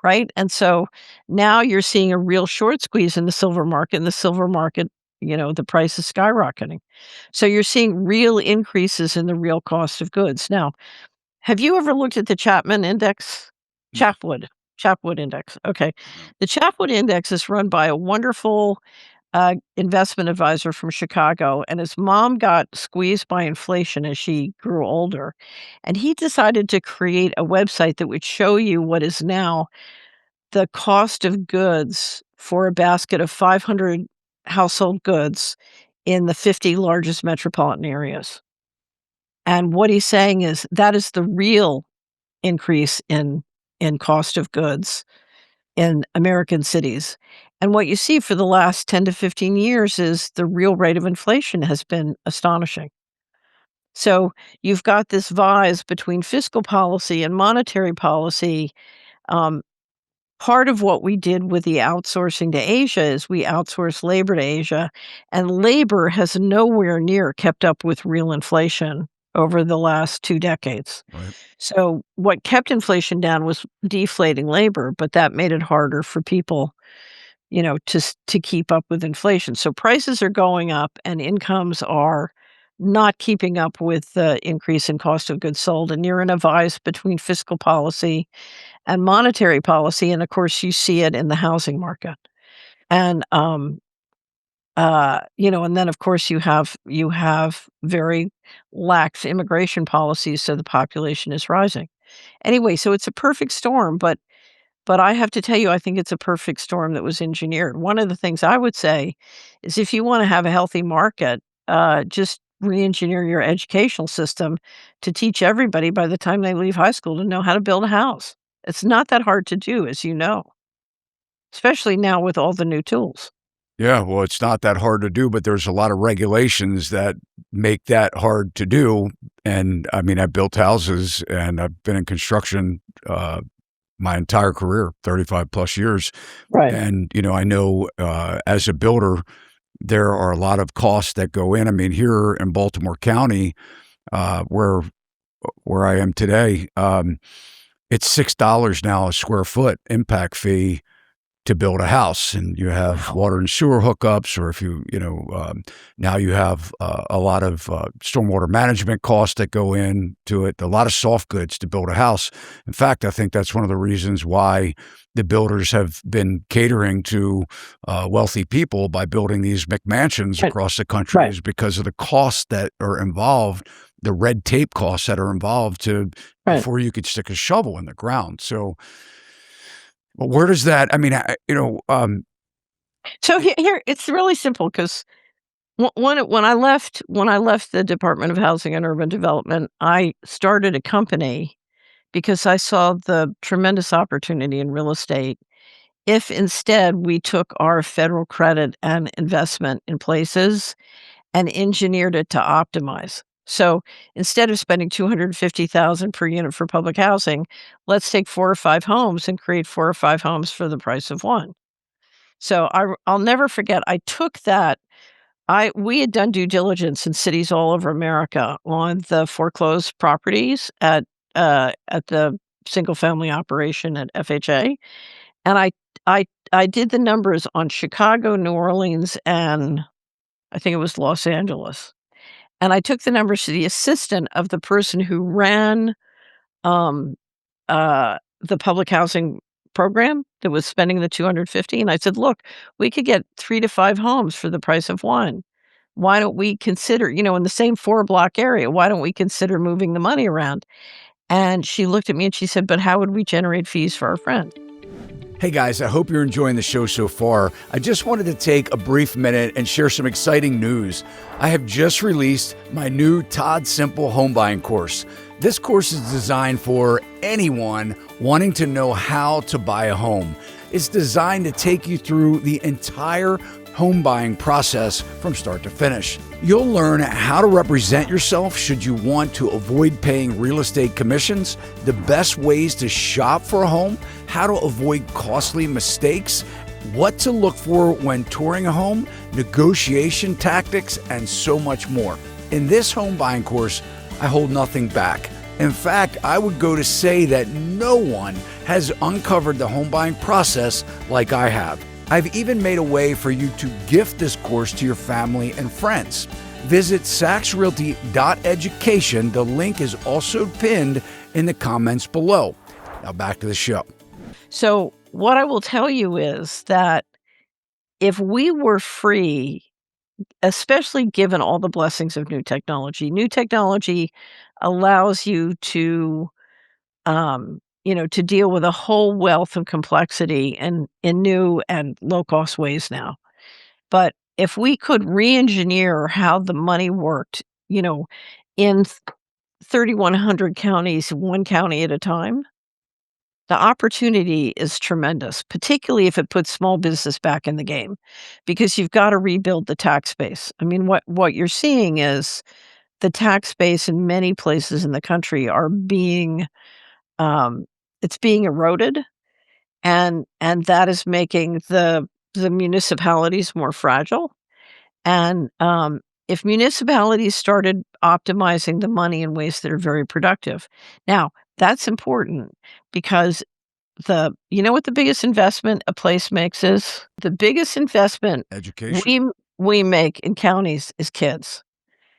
right? And so now you're seeing a real short squeeze in the silver market, and the silver market, the price is skyrocketing. So you're seeing real increases in the real cost of goods. Now, have you ever looked at the Chapman Index? Mm, Chapwood. Chapwood Index. Okay. no. The Chapwood Index is run by a wonderful investment advisor from Chicago, and his mom got squeezed by inflation as she grew older. And he decided to create a website that would show you what is now the cost of goods for a basket of 500 household goods in the 50 largest metropolitan areas. And what he's saying is that is the real increase in cost of goods in American cities. And what you see for the last 10 to 15 years is the real rate of inflation has been astonishing. So you've got this vise between fiscal policy and monetary policy. Um, Part of what we did with the outsourcing to Asia is we outsourced labor to Asia, and labor has nowhere near kept up with real inflation over the last 2 decades. Right. So what kept inflation down was deflating labor, but that made it harder for people, to keep up with inflation. So prices are going up and incomes are not keeping up with the increase in cost of goods sold, and you're in a vise between fiscal policy and monetary policy, and of course, you see it in the housing market. And, and then, of course, you have very lax immigration policies, so the population is rising. Anyway, so it's a perfect storm, but I have to tell you, I think it's a perfect storm that was engineered. One of the things I would say is if you wanna have a healthy market, just re-engineer your educational system to teach everybody by the time they leave high school to know how to build a house. It's not that hard to do, as you know, especially now with all the new tools. Yeah, well, it's not that hard to do, but there's a lot of regulations that make that hard to do. And I mean, I built houses and I've been in construction my entire career, 35 plus years. Right. And, I know as a builder, there are a lot of costs that go in. I mean, here in Baltimore County, where I am today, it's $6 now a square foot impact fee to build a house, and you have water and sewer hookups, or if now you have a lot of stormwater management costs that go into it, a lot of soft goods to build a house. In fact, I think that's one of the reasons why the builders have been catering to wealthy people by building these McMansions across the country, is because of the costs that are involved, the red tape costs that are involved before you could stick a shovel in the ground. So, well, where does that? I mean, So here it's really simple because when I left the Department of Housing and Urban Development, I started a company because I saw the tremendous opportunity in real estate if instead we took our federal credit and investment in places and engineered it to optimize. So instead of spending $250,000 per unit for public housing, let's take 4 or 5 homes and create 4 or 5 homes for the price of one. So I'll never forget, I took that. We had done due diligence in cities all over America on the foreclosed properties at the single family operation at FHA, and I did the numbers on Chicago, New Orleans, and I think it was Los Angeles. And I took the numbers to the assistant of the person who ran, um, the public housing program that was spending the 250, and I said, "Look, we could get 3 to 5 homes for the price of one. Why don't we consider, in the same 4-block area, why don't we consider moving the money around?" And she looked at me and she said, "But how would we generate fees for our friend?" Hey guys, I hope you're enjoying the show so far. I just wanted to take a brief minute and share some exciting news. I have just released my new Todd Simple home buying course. This course is designed for anyone wanting to know how to buy a home. It's designed to take you through the entire home buying process from start to finish. You'll learn how to represent yourself should you want to avoid paying real estate commissions, the best ways to shop for a home, how to avoid costly mistakes, what to look for when touring a home, negotiation tactics, and so much more. In this home buying course, I hold nothing back. In fact, I would go to say that no one has uncovered the home buying process like I have. I've even made a way for you to gift this course to your family and friends. Visit saxrealty.education. The link is also pinned in the comments below. Now back to the show. So what I will tell you is that if we were free, especially given all the blessings of new technology allows you to, to deal with a whole wealth of complexity and in new and low-cost ways now. But if we could re-engineer how the money worked, in 3,100 counties, one county at a time, the opportunity is tremendous, particularly if it puts small business back in the game, because you've got to rebuild the tax base. I mean, what you're seeing is the tax base in many places in the country are being it's being eroded, and that is making the municipalities more fragile. And if municipalities started optimizing the money in ways that are very productive, now that's important because what the biggest investment a place makes is? The biggest investment Education. we make in counties is kids.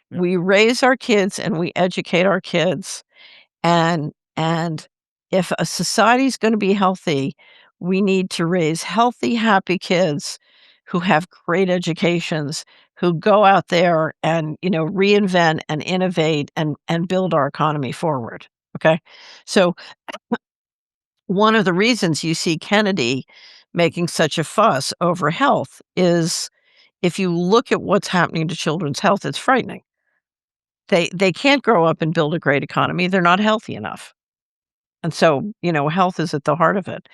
Yeah. We raise our kids and we educate our kids, and if a society is gonna be healthy, we need to raise healthy, happy kids who have great educations, who go out there and, reinvent and innovate and build our economy forward, okay? So one of the reasons you see Kennedy making such a fuss over health is if you look at what's happening to children's health, it's frightening. They can't grow up and build a great economy, they're not healthy enough. And so, health is at the heart of it.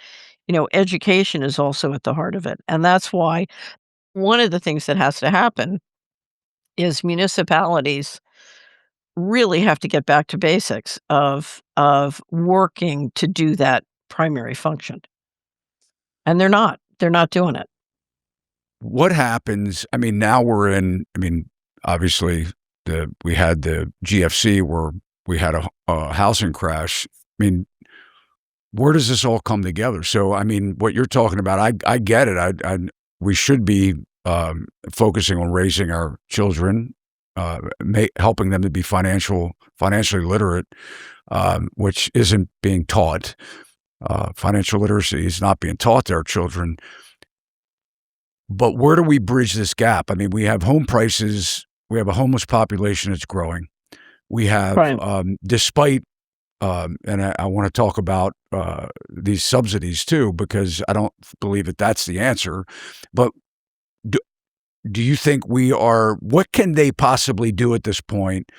Education is also at the heart of it. And that's why one of the things that has to happen is municipalities really have to get back to basics of working to do that primary function. And they're not. They're not doing it. What happens? I mean, now obviously we had the GFC where we had a housing crash. I mean, where does this all come together? So, I mean, what you're talking about, I get it. We should be focusing on raising our children, helping them to be financially literate, which isn't being taught. Financial literacy is not being taught to our children. But where do we bridge this gap? I mean, we have home prices. We have a homeless population that's growing. We have, Right. despite and I want to talk about these subsidies too, because I don't believe that that's the answer. But do, do you think what can they possibly do at this point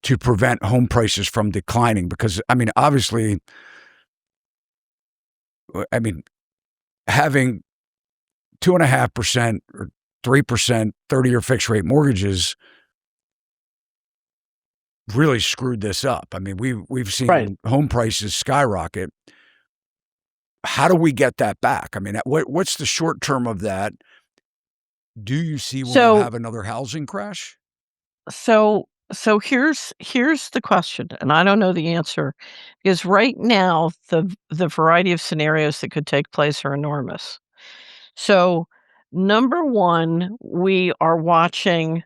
to prevent home prices from declining? Because, I mean, obviously, I mean, having 2.5% or 3%, 30-year fixed rate mortgages really screwed this up. I mean, we've Right. seen home prices skyrocket. How do we get that back? I mean, what's the short term of that? Do you see where we'll So have another housing crash? so here's the question, and I don't know the answer, because right now the variety of scenarios that could take place are enormous. So, number 1, we are watching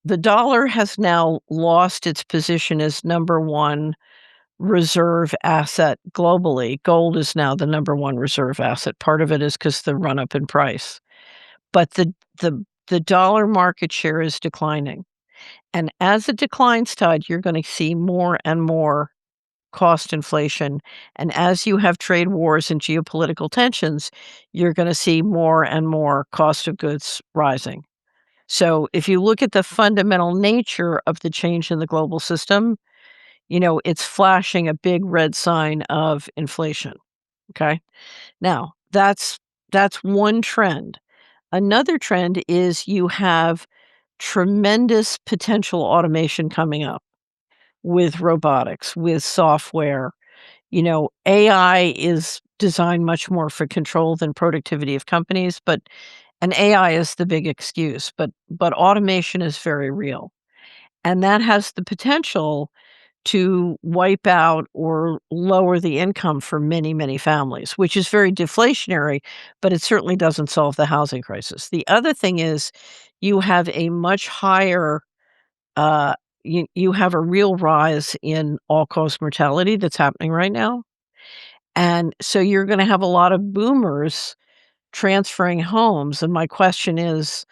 the dollar has now lost its position as number 1 reserve asset globally. Gold is now the number 1 reserve asset. Part of it is because the run up in price. But the dollar market share is declining. And as it declines, Todd, you're gonna see more and more cost inflation. And as you have trade wars and geopolitical tensions, you're gonna see more and more cost of goods rising. So if you look at the fundamental nature of the change in the global system, it's flashing a big red sign of inflation, okay? Now, that's one trend. Another trend is you have tremendous potential automation coming up with robotics, with software. AI is designed much more for control than productivity of companies, but and AI is the big excuse, but automation is very real. And that has the potential to wipe out or lower the income for many, many families, which is very deflationary, but it certainly doesn't solve the housing crisis. The other thing is you have a much higher uh you have a real rise in all-cause mortality that's happening right now. And so you're going to have a lot of boomers transferring homes. And my question is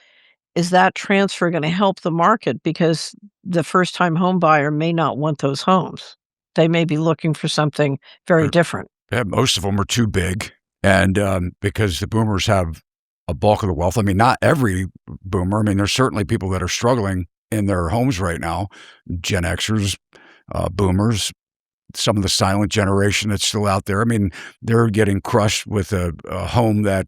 that transfer gonna help the market? Because the first-time home buyer may not want those homes. They may be looking for something very Uh, different. Yeah, most of them are too big, and because the boomers have a bulk of the wealth. I mean, not every boomer. I mean, there's certainly people that are struggling in their homes right now. Gen Xers, boomers, some of the silent generation that's still out there. I mean, they're getting crushed with a home that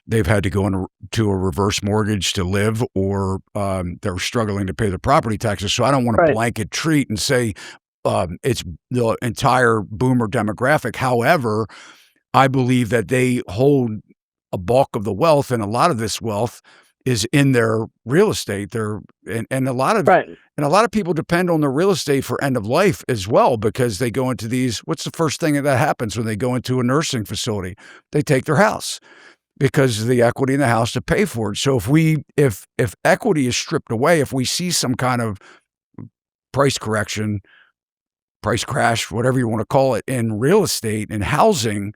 they've had to go into a reverse mortgage to live, or they're struggling to pay their property taxes. So I don't want to Right. blanket treat and say it's the entire boomer demographic. However, I believe that they hold a bulk of the wealth, and a lot of this wealth is in their real estate. And Right. a lot of people depend on their real estate for end of life as well, because they go into these. What's the first thing that happens when they go into a nursing facility? They take their house because of the equity in the house to pay for it. So if equity is stripped away, if we see some kind of price correction, price crash, whatever you want to call it, in real estate and housing,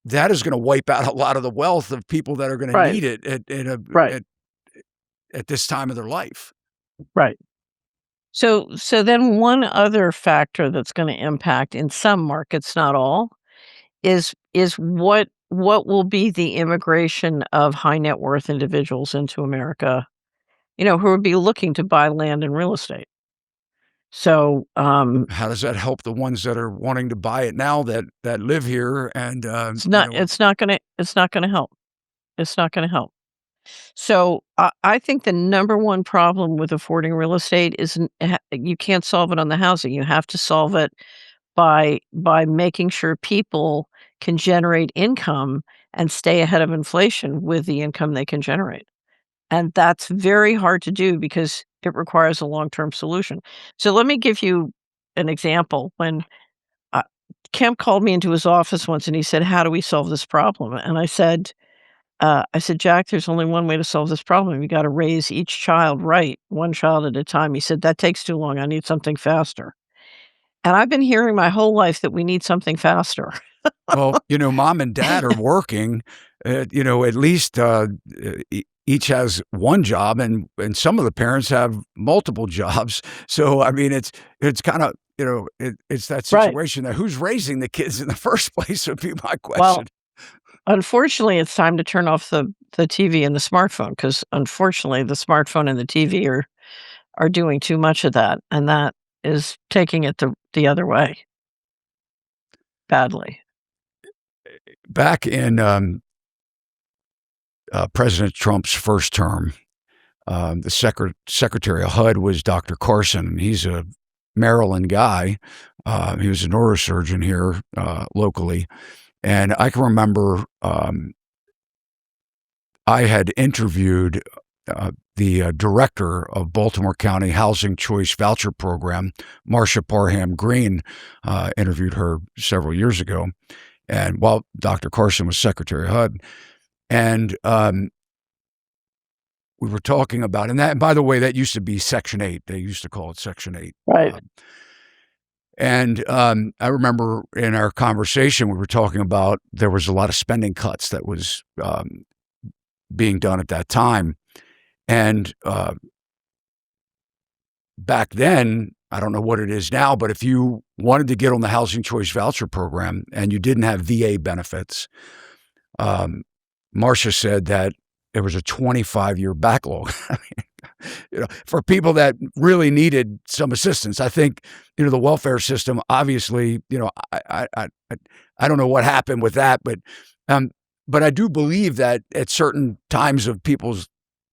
that is gonna wipe out a lot of the wealth of people that are gonna Right. need it Right. at this time of their life. Right. So then one other factor that's gonna impact in some markets, not all, is what will be the immigration of high net worth individuals into America, who would be looking to buy land and real estate. So, How does that help the ones that are wanting to buy it now that live here and, it's not gonna help. It's not gonna help. So, I think the number one problem with affording real estate is you can't solve it on the housing. You have to solve it by making sure people can generate income and stay ahead of inflation with the income they can generate. And that's very hard to do because it requires a long-term solution. So let me give you an example. Uh, Kemp called me into his office once and he said, "How do we solve this problem?" And I said, "Jack, there's only one way to solve this problem. You gotta raise each child right, one child at a time." He said, "That takes too long. I need something faster." And I've been hearing my whole life that we need something faster. Well, mom and dad are working, at least, each has one job, and some of the parents have multiple jobs. So, I mean, it's kinda, it's that Right. situation that who's raising the kids in the first place would be my Well, question. unfortunately, it's time to turn off the TV and the smartphone because unfortunately, the smartphone and the TV are doing too much of that, and that is taking it the other way badly. Back in, President Trump's first term, the Secretary of HUD was Dr. Carson, and he's a Maryland guy. He was a neurosurgeon here, locally, and I can remember, I had interviewed, the director of Baltimore County Housing Choice Voucher Program, Marcia Parham Green, interviewed her several years ago, and while Dr. Carson was Secretary of HUD, and, we were talking about, and by the way, that used to be Section 8. They used to call it Section 8. Right. I remember in our conversation, we were talking about there was a lot of spending cuts that was, being done at that time. And, back then, I don't know what it is now, but if you wanted to get on the Housing Choice Voucher Program and you didn't have VA benefits, Marcia said that there was a 25-year backlog. I mean, for people that really needed some assistance. I think, the welfare system, obviously, I don't know what happened with that, but I do believe that at certain times of people's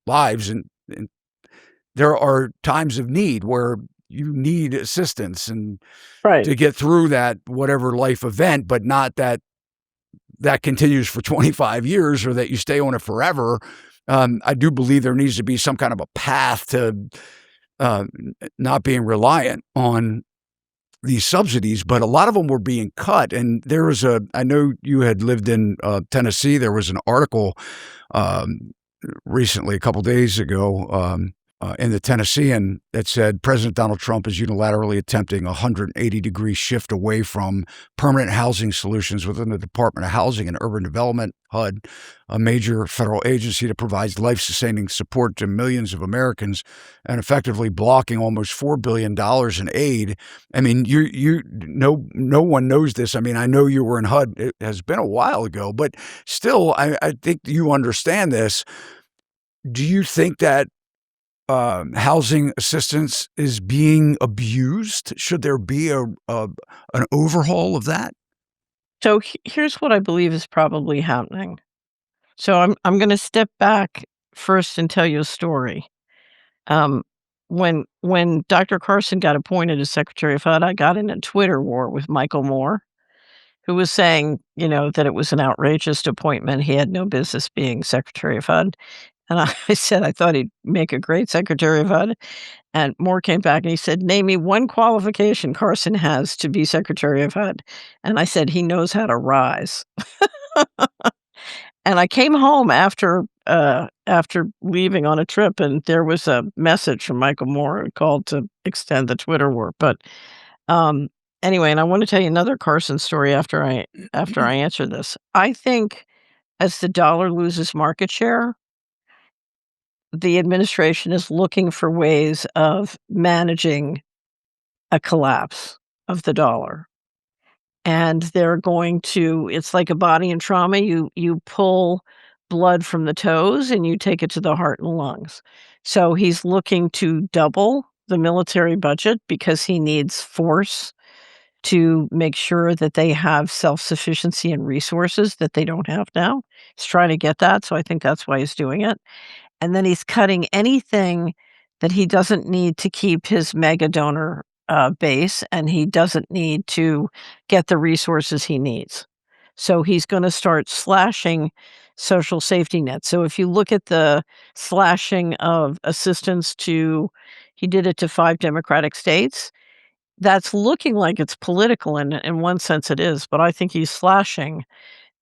lives, and there are times of need where you need assistance and Right. to get through that whatever life event, but not that that continues for 25 years or that you stay on it forever. I do believe there needs to be some kind of a path to not being reliant on these subsidies, but a lot of them were being cut. And I know you had lived in Tennessee. There was an article recently, a couple days ago, in the Tennessean that said President Donald Trump is unilaterally attempting a 180-degree shift away from permanent housing solutions within the Department of Housing and Urban Development, HUD, a major federal agency that provides life-sustaining support to millions of Americans, and effectively blocking almost $4 billion in aid. I mean, no one knows this. I mean, I know you were in HUD. It has been a while ago, but still, I think you understand this. Do you think that housing assistance is being abused? Should there be an overhaul of that? So here's what I believe is probably happening. So I'm gonna step back first and tell you a story. Um, when Dr. Carson got appointed as Secretary of HUD, I got in a Twitter war with Michael Moore, who was saying, that it was an outrageous appointment. He had no business being Secretary of HUD. And I said I thought he'd make a great Secretary of HUD. And Moore came back and he said, "Name me one qualification Carson has to be Secretary of HUD." And I said, "He knows how to rise." And I came home after leaving on a trip, and there was a message from Michael Moore who called to extend the Twitter war. But, um, anyway, and I wanna tell you another Carson story after I answer this. I think as the dollar loses market share, the administration is looking for ways of managing a collapse of the dollar. And they're going to it's like a body in trauma, you pull blood from the toes and you take it to the heart and lungs. So he's looking to double the military budget because he needs force to make sure that they have self-sufficiency and resources that they don't have now. He's trying to get that, so I think that's why he's doing it. And then he's cutting anything that he doesn't need to keep his mega donor, base, and he doesn't need to get the resources he needs. So he's gonna start slashing social safety nets. So if you look at the slashing of assistance to he did it to 5 Democratic states. that's looking like it's political, and in one sense it is, but I think he's slashing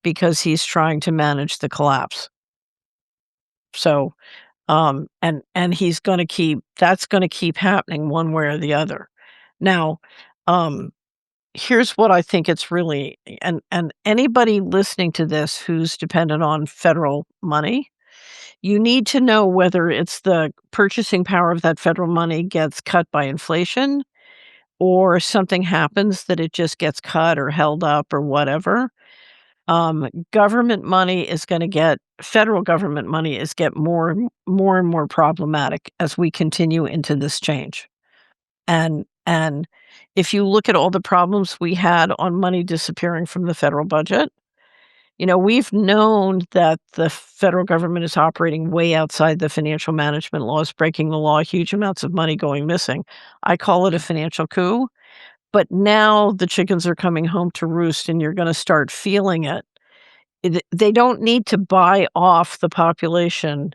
because he's trying to manage the collapse. So, and he's gonna keep that's gonna keep happening one way or the other. Now, um, here's what I think it's really, and anybody listening to this who's dependent on federal money, you need to know whether it's the purchasing power of that federal money gets cut by inflation or something happens that it just gets cut or held up or whatever. Government money is gonna get federal government money is get more and more problematic as we continue into this change. And if you look at all the problems we had on money disappearing from the federal budget, we've known that the federal government is operating way outside the financial management laws, breaking the law, huge amounts of money going missing. I call it a financial coup, but now the chickens are coming home to roost and you're gonna start feeling it. They don't need to buy off the population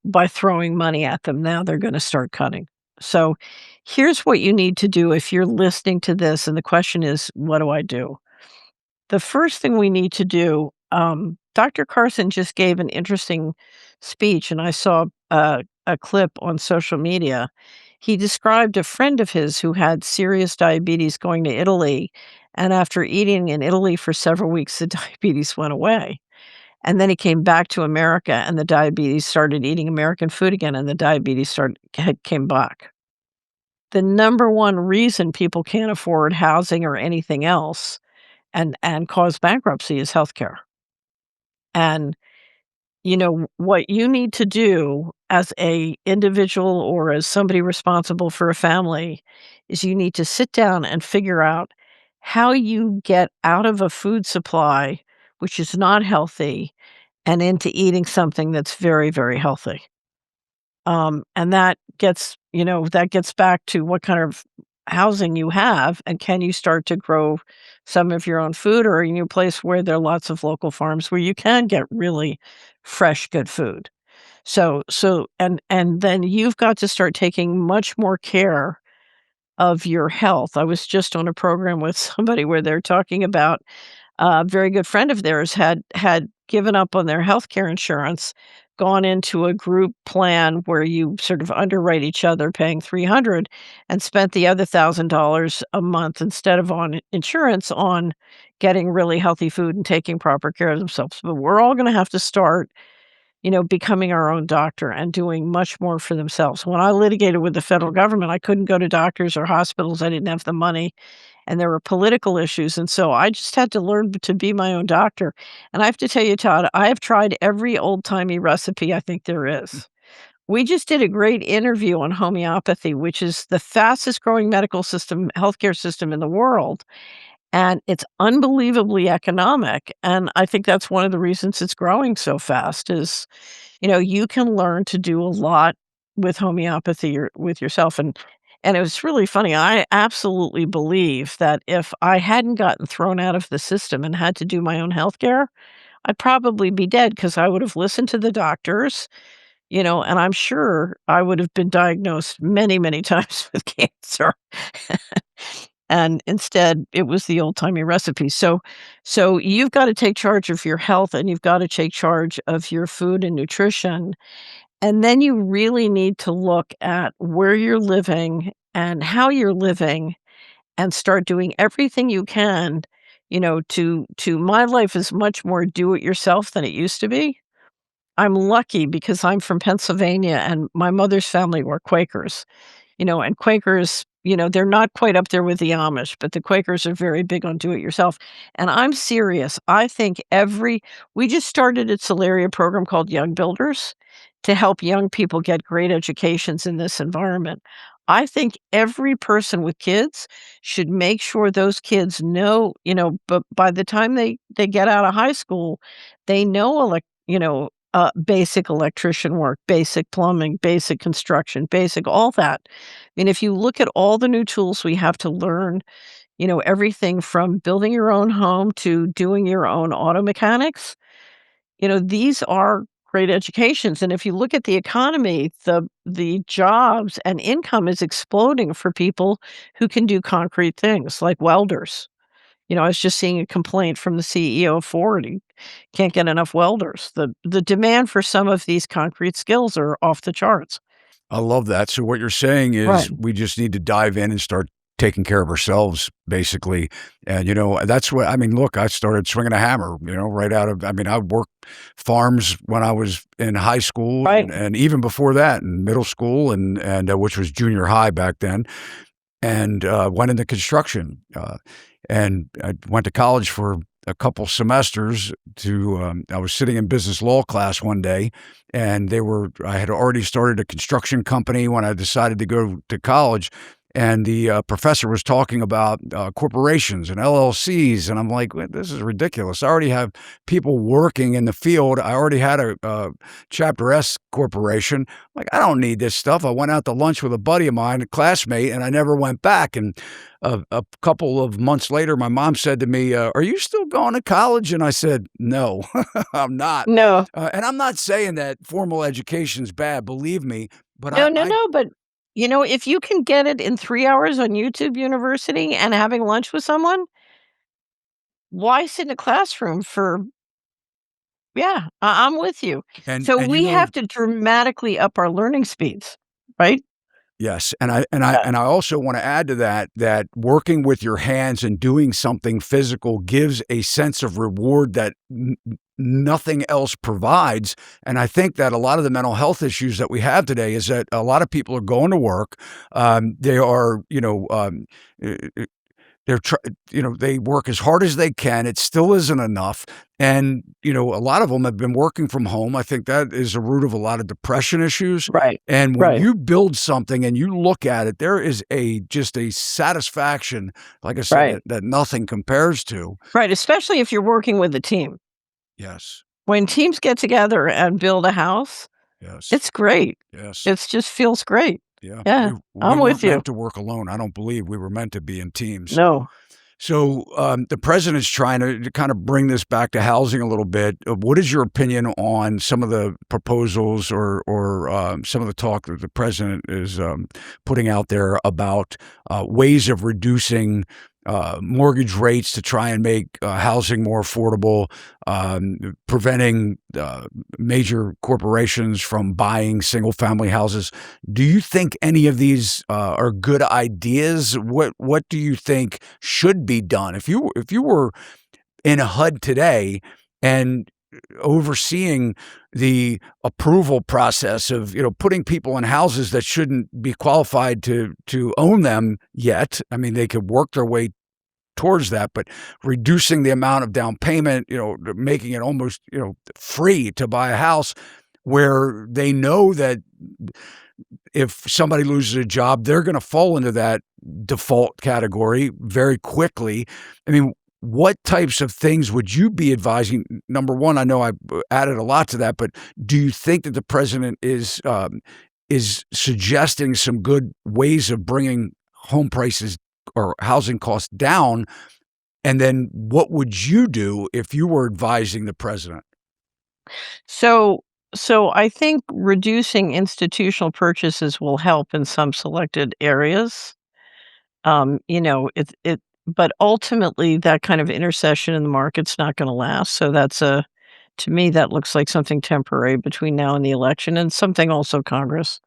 by throwing money at them. Now they're gonna start cutting. So, here's what you need to do if you're listening to this and the question is, "What do I do?" The first thing we need to do, Dr. Carson just gave an interesting speech, and I saw a clip on social media. He described a friend of his who had serious diabetes going to Italy, and after eating in Italy for several weeks, the diabetes went away. And then he came back to America, and the diabetes started eating American food again, and the diabetes started came back. The number one reason people can't afford housing or anything else and cause bankruptcy is healthcare. And, what you need to do as a individual or as somebody responsible for a family is you need to sit down and figure out how you get out of a food supply, which is not healthy, and into eating something that's very, very healthy. And that gets back to what kind of housing you have, and can you start to grow some of your own food, or are you in a place where there are lots of local farms where you can get really fresh, good food? And then you've got to start taking much more care of your health. I was just on a program with somebody where they're talking about a very good friend of theirs had given up on their healthcare insurance, gone into a group plan where you sort of underwrite each other paying 300 and spent the other $1,000 a month instead of on insurance on getting really healthy food and taking proper care of themselves. But we're all going to have to start, becoming our own doctor and doing much more for themselves. When I litigated with the federal government, I couldn't go to doctors or hospitals. I didn't have the money and there were political issues, and so I just had to learn to be my own doctor, and I have to tell you, Todd, I have tried every old-timey recipe I think there is. We just did a great interview on homeopathy, which is the fastest growing medical system healthcare system in the world, and it's unbelievably economic, and I think that's one of the reasons it's growing so fast is, you can learn to do a lot with homeopathy or with yourself, and it was really funny. I absolutely believe that if I hadn't gotten thrown out of the system and had to do my own healthcare, I'd probably be dead because I would have listened to the doctors, and I'm sure I would have been diagnosed many, many times with cancer. And instead, it was the old-timey recipe. So you've gotta take charge of your health, and you've gotta take charge of your food and nutrition, and then you really need to look at where you're living and how you're living and start doing everything you can, to my life is much more do it yourself than it used to be. I'm lucky because I'm from Pennsylvania and my mother's family were Quakers. And Quakers, they're not quite up there with the Amish, but the Quakers are very big on do it yourself. And I'm serious. I think we just started at Solaria program called Young Builders to help young people get great educations in this environment. I think every person with kids should make sure those kids know, but by the time they get out of high school, they know basic electrician work, basic plumbing, basic construction, basic all that. I mean, if you look at all the new tools we have to learn, everything from building your own home to doing your own auto mechanics, these are great educations, and if you look at the economy, the jobs and income is exploding for people who can do concrete things like welders. I was just seeing a complaint from the CEO of Ford. He can't get enough welders. The demand for some of these concrete skills are off the charts. I love that. So what you're saying Right. is we just need to dive in and start taking care of ourselves, basically. And, that's what I mean, look, I started swinging a hammer, right out of, I mean, I worked farms when I was in high school Right. and even before that in middle school and which was junior high back then. And went into construction. And I went to college for a couple semesters I was sitting in business law class one day and I had already started a construction company when I decided to go to college. And the professor was talking about corporations and LLCs. And I'm like, "Well, this is ridiculous. I already have people working in the field. I already had a Chapter S corporation. Like, I don't need this stuff." I went out to lunch with a buddy of mine, a classmate, and I never went back. And a couple of months later, my mom said to me, "Are you still going to college?" And I said, "No, I'm not." No. And I'm not saying that formal education's bad, believe me, but No, no, no, but, if you can get it in 3 hours on YouTube University and having lunch with someone, why sit in a classroom for yeah, I'm with you. and So and we have to dramatically up our learning speeds, right? yes, and I also wanna add to that, that working with your hands and doing something physical gives a sense of reward that nothing else provides, and I think that a lot of the mental health issues that we have today is that a lot of people are going to work, they are, uh, they're try they work as hard as they can, it still isn't enough, and, a lot of them have been working from home, I think that is the root of a lot of depression issues, Right, and when right, you build something and you look at it, there is just a satisfaction, like I said, right, that nothing compares to. right, especially if you're working with a team. Yes, When teams get together and build a house, yes, it's great. yes, It's just feels great. yeah, Yeah, we I'm weren't with you. meant to work alone, I don't believe we were meant to be in teams. No. So, the president's trying to kind of bring this back to housing a little bit. What is your opinion on some of the proposals or some of the talk that the president is putting out there about ways of reducing mortgage rates to try and make housing more affordable, preventing major corporations from buying single-family houses? Do you think any of these are good ideas? What do you think should be done? If you were in a HUD today and overseeing the approval process of putting people in houses that shouldn't be qualified to own them yet. I mean, they could work their way towards that, but reducing the amount of down payment, making it almost free to buy a house where they know that if somebody loses a job, they're going to fall into that default category very quickly. I mean, what types of things would you be advising? Number one, I know I added a lot to that, but do you think that the president is suggesting some good ways of bringing home prices or housing costs down? And then what would you do if you were advising the president? So so I think reducing institutional purchases will help in some selected areas. It but ultimately that kind of intercession in the market's not gonna last. So that's to me, that looks like something temporary between now and the election and something also Congress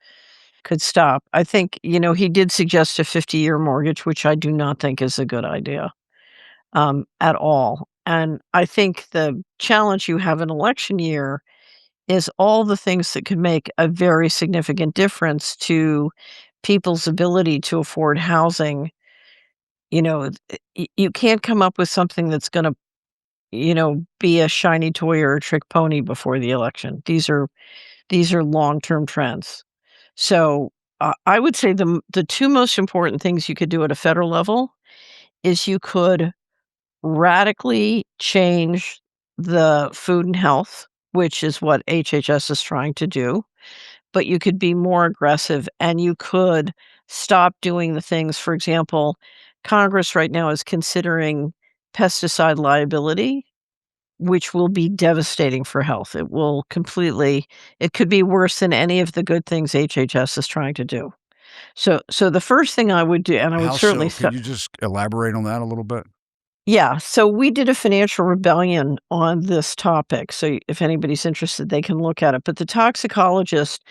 could stop. I think, he did suggest a 50-year mortgage, which I do not think is a good idea, at all. And I think the challenge you have in election year is all the things that could make a very significant difference to people's ability to afford housing. You can't come up with something that's gonna, be a shiny toy or a trick pony before the election. These are long-term trends. So, I would say the 2 most important things you could do at a federal level is you could radically change the food and health, which is what HHS is trying to do, but you could be more aggressive and you could stop doing the things. For example, Congress right now is considering pesticide liability, which will be devastating for health. It could be worse than any of the good things HHS is trying to do. So the first thing I would do, and I would How certainly so? sta Could you just elaborate on that a little bit? yeah, so we did a financial rebellion on this topic, so if anybody's interested, they can look at it, but the toxicologist,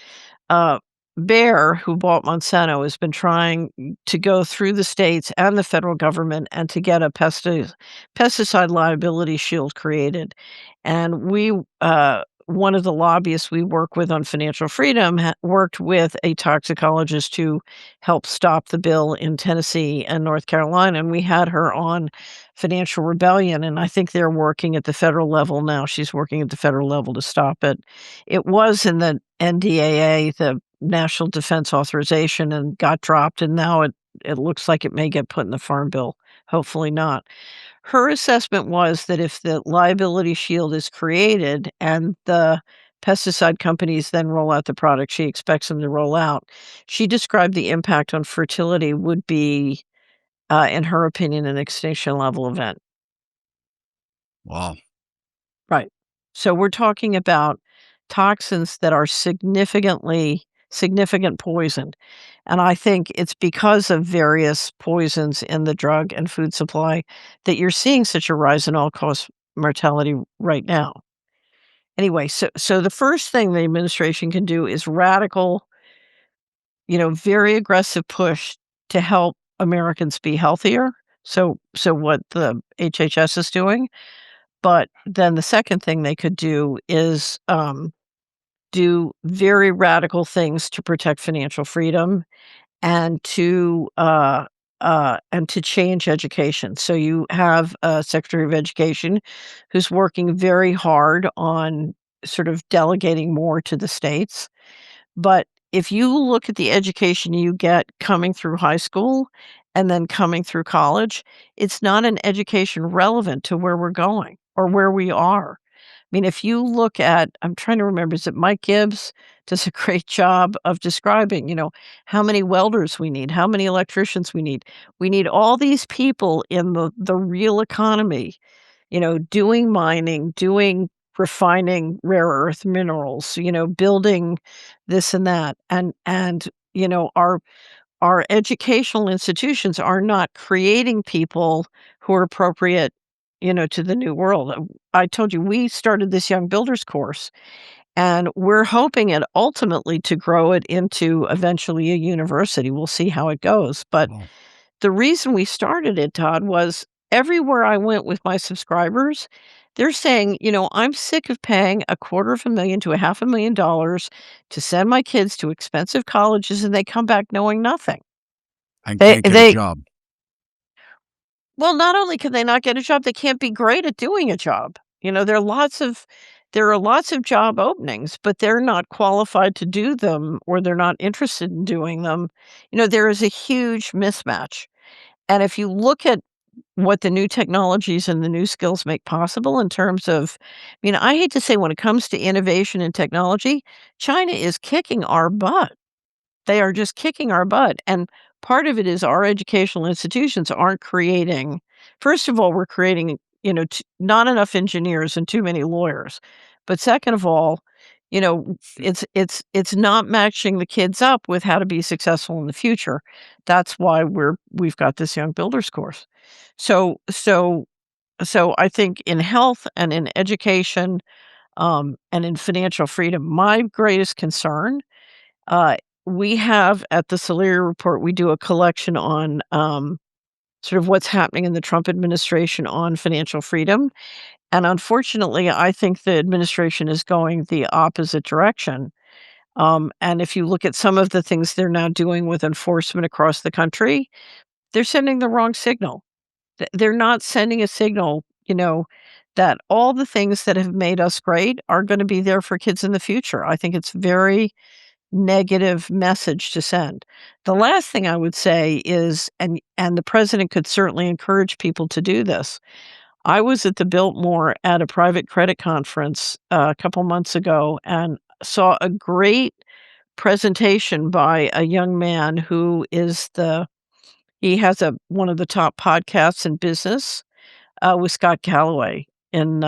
uh, Bayer, who bought Monsanto, has been trying to go through the states and the federal government and to get a pesticide liability shield created, and one of the lobbyists we work with on financial freedom worked with a toxicologist to help stop the bill in Tennessee and North Carolina, and we had her on Financial Rebellion, and I think they're working at the federal level now. She's working at the federal level to stop it. It was in the NDAA, the National Defense Authorization, and got dropped, and now it looks like it may get put in the Farm Bill. Hopefully not. Her assessment was that if the liability shield is created and the pesticide companies then roll out the product she expects them to roll out, she described the impact on fertility would be, in her opinion, an extinction level event. Wow. Right. So we're talking about toxins that are significant poison. And I think it's because of various poisons in the drug and food supply that you're seeing such a rise in all-cause mortality right now. Anyway, so the first thing the administration can do is radical, very aggressive push to help Americans be healthier. So what the HHS is doing, but then the second thing they could do is, do very radical things to protect financial freedom and to change education. So you have a Secretary of Education who's working very hard on sort of delegating more to the states. But if you look at the education you get coming through high school and then coming through college, it's not an education relevant to where we're going or where we are. I mean, if you look at, I'm trying to remember, is it Mike Gibbs does a great job of describing, how many welders we need, how many electricians we need. We need all these people in the real economy, doing mining, doing refining rare earth minerals, building this and that. And our educational institutions are not creating people who are appropriate, to the new world. I told you we started this Young Builders course, and we're hoping it ultimately to grow it into eventually a university. We'll see how it goes. But Wow. the reason we started it, Todd, was everywhere I went with my subscribers, they're saying, I'm sick of paying $250,000 to $500,000 to send my kids to expensive colleges and they come back knowing nothing. And They can't get a they job. Well, not only can they not get a job, they can't be great at doing a job. There are lots of job openings, but they're not qualified to do them or they're not interested in doing them. There is a huge mismatch. And if you look at what the new technologies and the new skills make possible in terms of, I hate to say when it comes to innovation and technology, China is kicking our butt. They are just kicking our butt, and part of it is our educational institutions aren't creating. First of all, we're creating, not enough engineers and too many lawyers. But second of all, it's not matching the kids up with how to be successful in the future. That's why we've got this Young Builders course. So so so I think in health and in education, and in financial freedom, my greatest concern, uh, we have at the Solari Report, we do a collection on, sort of what's happening in the Trump administration on financial freedom, and unfortunately, I think the administration is going the opposite direction, and if you look at some of the things they're now doing with enforcement across the country, they're sending the wrong signal. They're not sending a signal, that all the things that have made us great are gonna be there for kids in the future. I think it's very negative message to send. The last thing I would say is, and the president could certainly encourage people to do this. I was at the Biltmore at a private credit conference a couple months ago and saw a great presentation by a young man who is he has one of the top podcasts in business, with Scott Calloway in,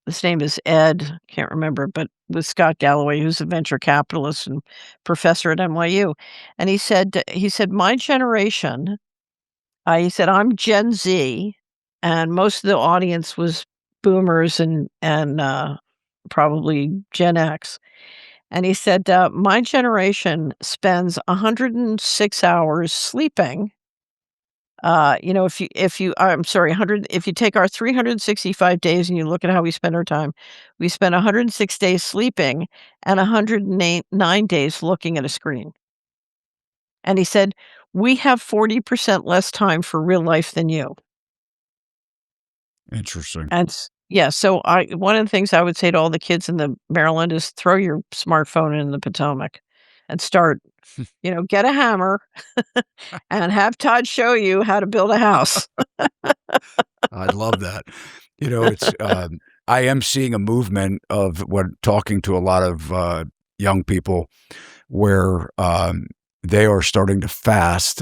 his name is Ed, can't remember, but with Scott Galloway, who's a venture capitalist and professor at NYU, and he said, "My generation," he said, "I'm Gen Z," and most of the audience was boomers and probably Gen X, and he said, "My generation spends 106 hours sleeping." If you I'm sorry, 100 if you take our 365 days and you look at how we spend our time, we spend 106 days sleeping and 108 9 days looking at a screen. And he said, "We have 40% less time for real life than you." Interesting. And yeah, so I one of the things I would say to all the kids in the Maryland is throw your smartphone in the Potomac and start, get a hammer and have Todd show you how to build a house. I love that. It's I am seeing a movement of what talking to a lot of young people where they are starting to fast,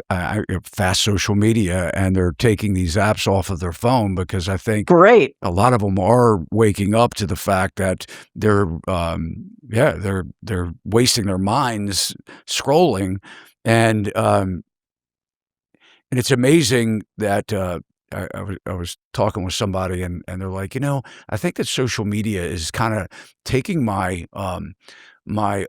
fast social media, and they're taking these apps off of their phone because I think Great. a lot of them are waking up to the fact that they're wasting their minds scrolling, and and it's amazing that I was talking with somebody and they're like, I think that social media is kind of taking my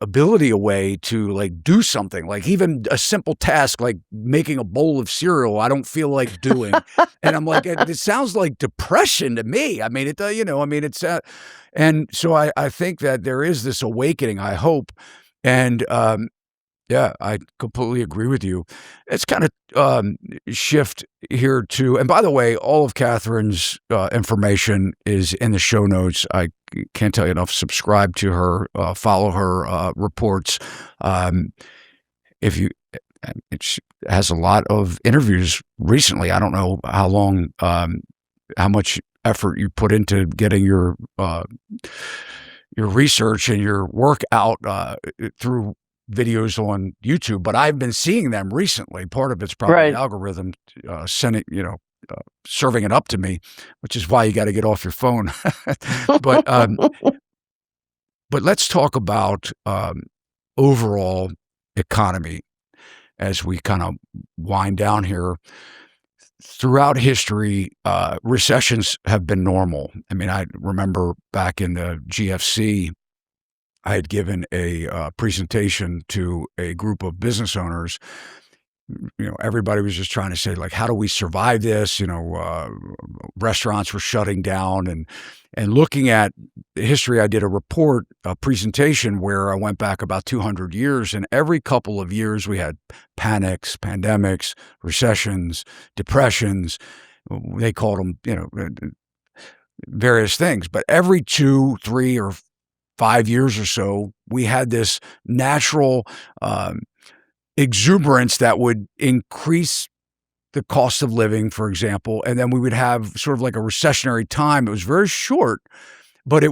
ability away to like do something, like even a simple task like making a bowl of cereal. I don't feel like doing, and I'm like, it sounds like depression to me. I mean, it's, and so I think that there is this awakening. I hope, and yeah, I completely agree with you. It's kind of shift here too. And by the way, all of Catherine's information is in the show notes. I can't tell you enough. Subscribe to her, follow her reports. Um, if you, she has a lot of interviews recently. I don't know how long, how much effort you put into getting your research and your work out through videos on YouTube, but I've been seeing them recently. Part of it's probably the Right. algorithm sending, serving it up to me, which is why you got to get off your phone. but but let's talk about overall economy as we kind of wind down here. Throughout history, recessions have been normal. I mean, I remember back in the GFC, I had given a presentation to a group of business owners. Everybody was just trying to say, like, how do we survive this? Restaurants were shutting down, and looking at the history, I did a presentation where I went back about 200 years, and every couple of years we had panics, pandemics, recessions, depressions. They called them, various things, but every 2, 3, or 5 years or so, we had this natural exuberance that would increase the cost of living, for example, and then we would have sort of like a recessionary time. It was very short, but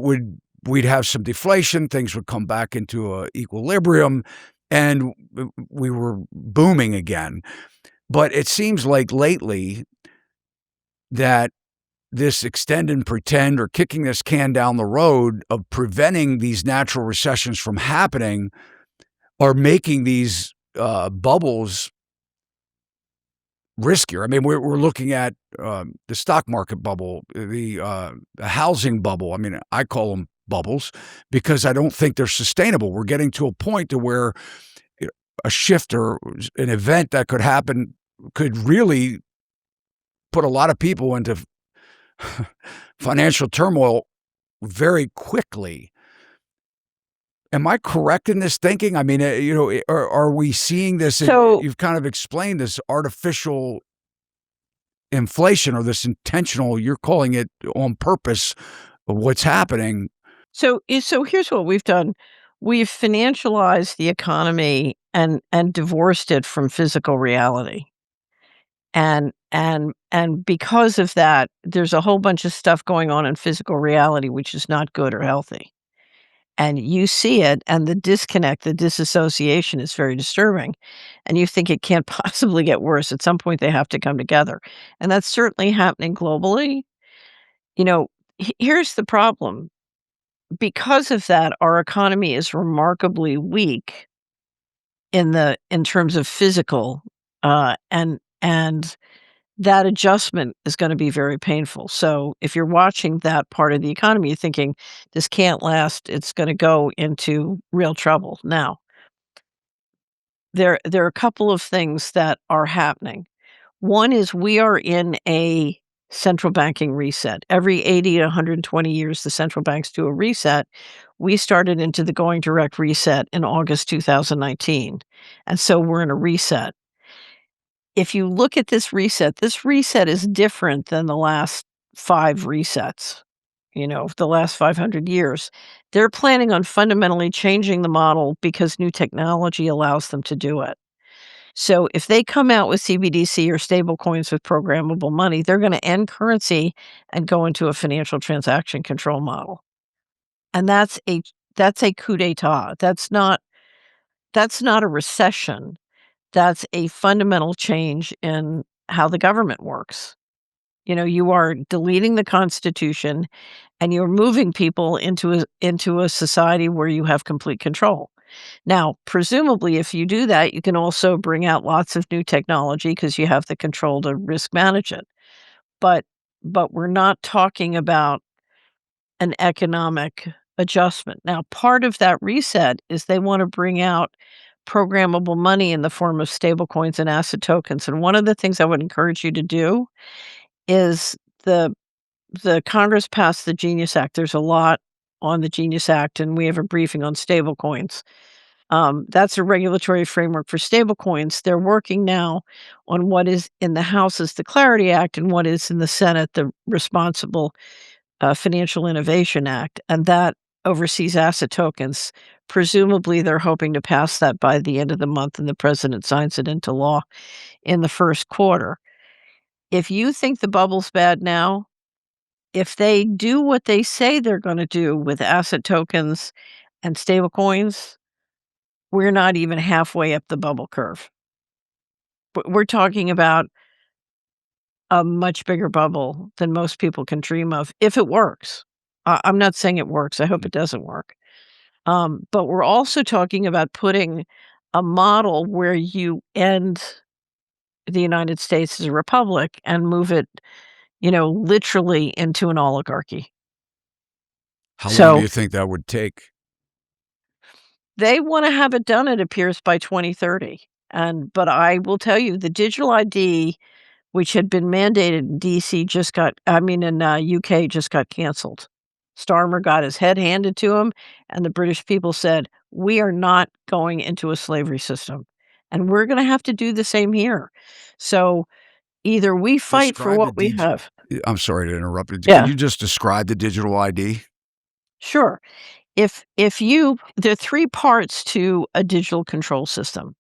we'd have some deflation, things would come back into a equilibrium, and we were booming again. But it seems like lately that this extend and pretend or kicking this can down the road of preventing these natural recessions from happening are making these bubbles riskier. I mean, we're looking at the stock market bubble, the housing bubble. I mean, I call them bubbles because I don't think they're sustainable. We're getting to a point to where a shift or an event that could happen could really put a lot of people into financial turmoil very quickly. Am I correct in this thinking? I mean, are we seeing this? So You've kind of explained this artificial inflation or this intentional, you're calling it on purpose, of what's happening. so here's what we've done. We've financialized the economy and divorced it from physical reality. And because of that, there's a whole bunch of stuff going on in physical reality which is not good or healthy. And you see it, and the disconnect, the disassociation is very disturbing. And you think it can't possibly get worse. At some point, they have to come together. And that's certainly happening globally. You know, here's the problem. because of that, our economy is remarkably weak in terms of physical, and that adjustment is gonna be very painful. So, if you're watching that part of the economy, you're thinking, "This can't last, it's gonna go into real trouble." Now, there are a couple of things that are happening. One is we are in a central banking reset. Every 80 to 120 years, the central banks do a reset. We started into the going direct reset in August 2019, and so we're in a reset. If you look at this reset is different than the last 5 resets, the last 500 years. They're planning on fundamentally changing the model because new technology allows them to do it. So if they come out with CBDC or stable coins with programmable money, they're gonna end currency and go into a financial transaction control model. And that's a coup d'état. That's not a recession. That's a fundamental change in how the government works. You are deleting the Constitution and you're moving people into a society where you have complete control. Now, presumably, if you do that, you can also bring out lots of new technology because you have the control to risk manage it. But we're not talking about an economic adjustment. Now, part of that reset is they want to bring out programmable money in the form of stable coins and asset tokens. And one of the things I would encourage you to do is the Congress passed the Genius Act. There's a lot on the Genius Act, and we have a briefing on stable coins. That's a regulatory framework for stablecoins. They're working now on what is in the House is the Clarity Act and what is in the Senate, the Responsible Financial Innovation Act, and that oversees asset tokens. Presumably, they're hoping to pass that by the end of the month, and the president signs it into law in the first quarter. If you think the bubble's bad now, if they do what they say they're going to do with asset tokens and stablecoins, we're not even halfway up the bubble curve. We're talking about a much bigger bubble than most people can dream of if it works. I'm not saying it works. I hope it doesn't work. But we're also talking about putting a model where you end the United States as a republic and move it, literally into an oligarchy. How long do So you think that would take? they want to have it done, it appears, by 2030. But I will tell you, the digital ID, which had been mandated in DC, in UK, just got canceled. Starmer got his head handed to him, and the British people said, "We are not going into a slavery system, and we're going to have to do the same here." So either we fight for Describe the what we dig have. I'm sorry to interrupt you. Can Yeah, you just describe the digital ID? sure. If you there are 3 parts to a digital control system.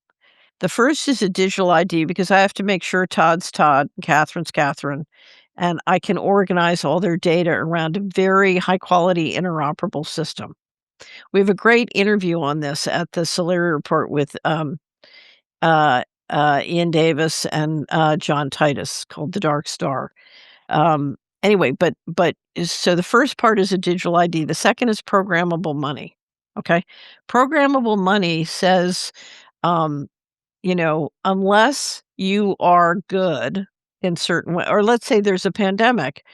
The first is a digital ID because I have to make sure Todd's Todd, Catherine's Catherine, and I can organize all their data around a very high quality interoperable system. We have a great interview on this at the Solari Report with uh, Ian Davis and John Titus called The Dark Star. Anyway, so the first part is a digital ID. The second is programmable money. Okay. Programmable money says, um, unless you are good in certain way, or let's say there's a pandemic.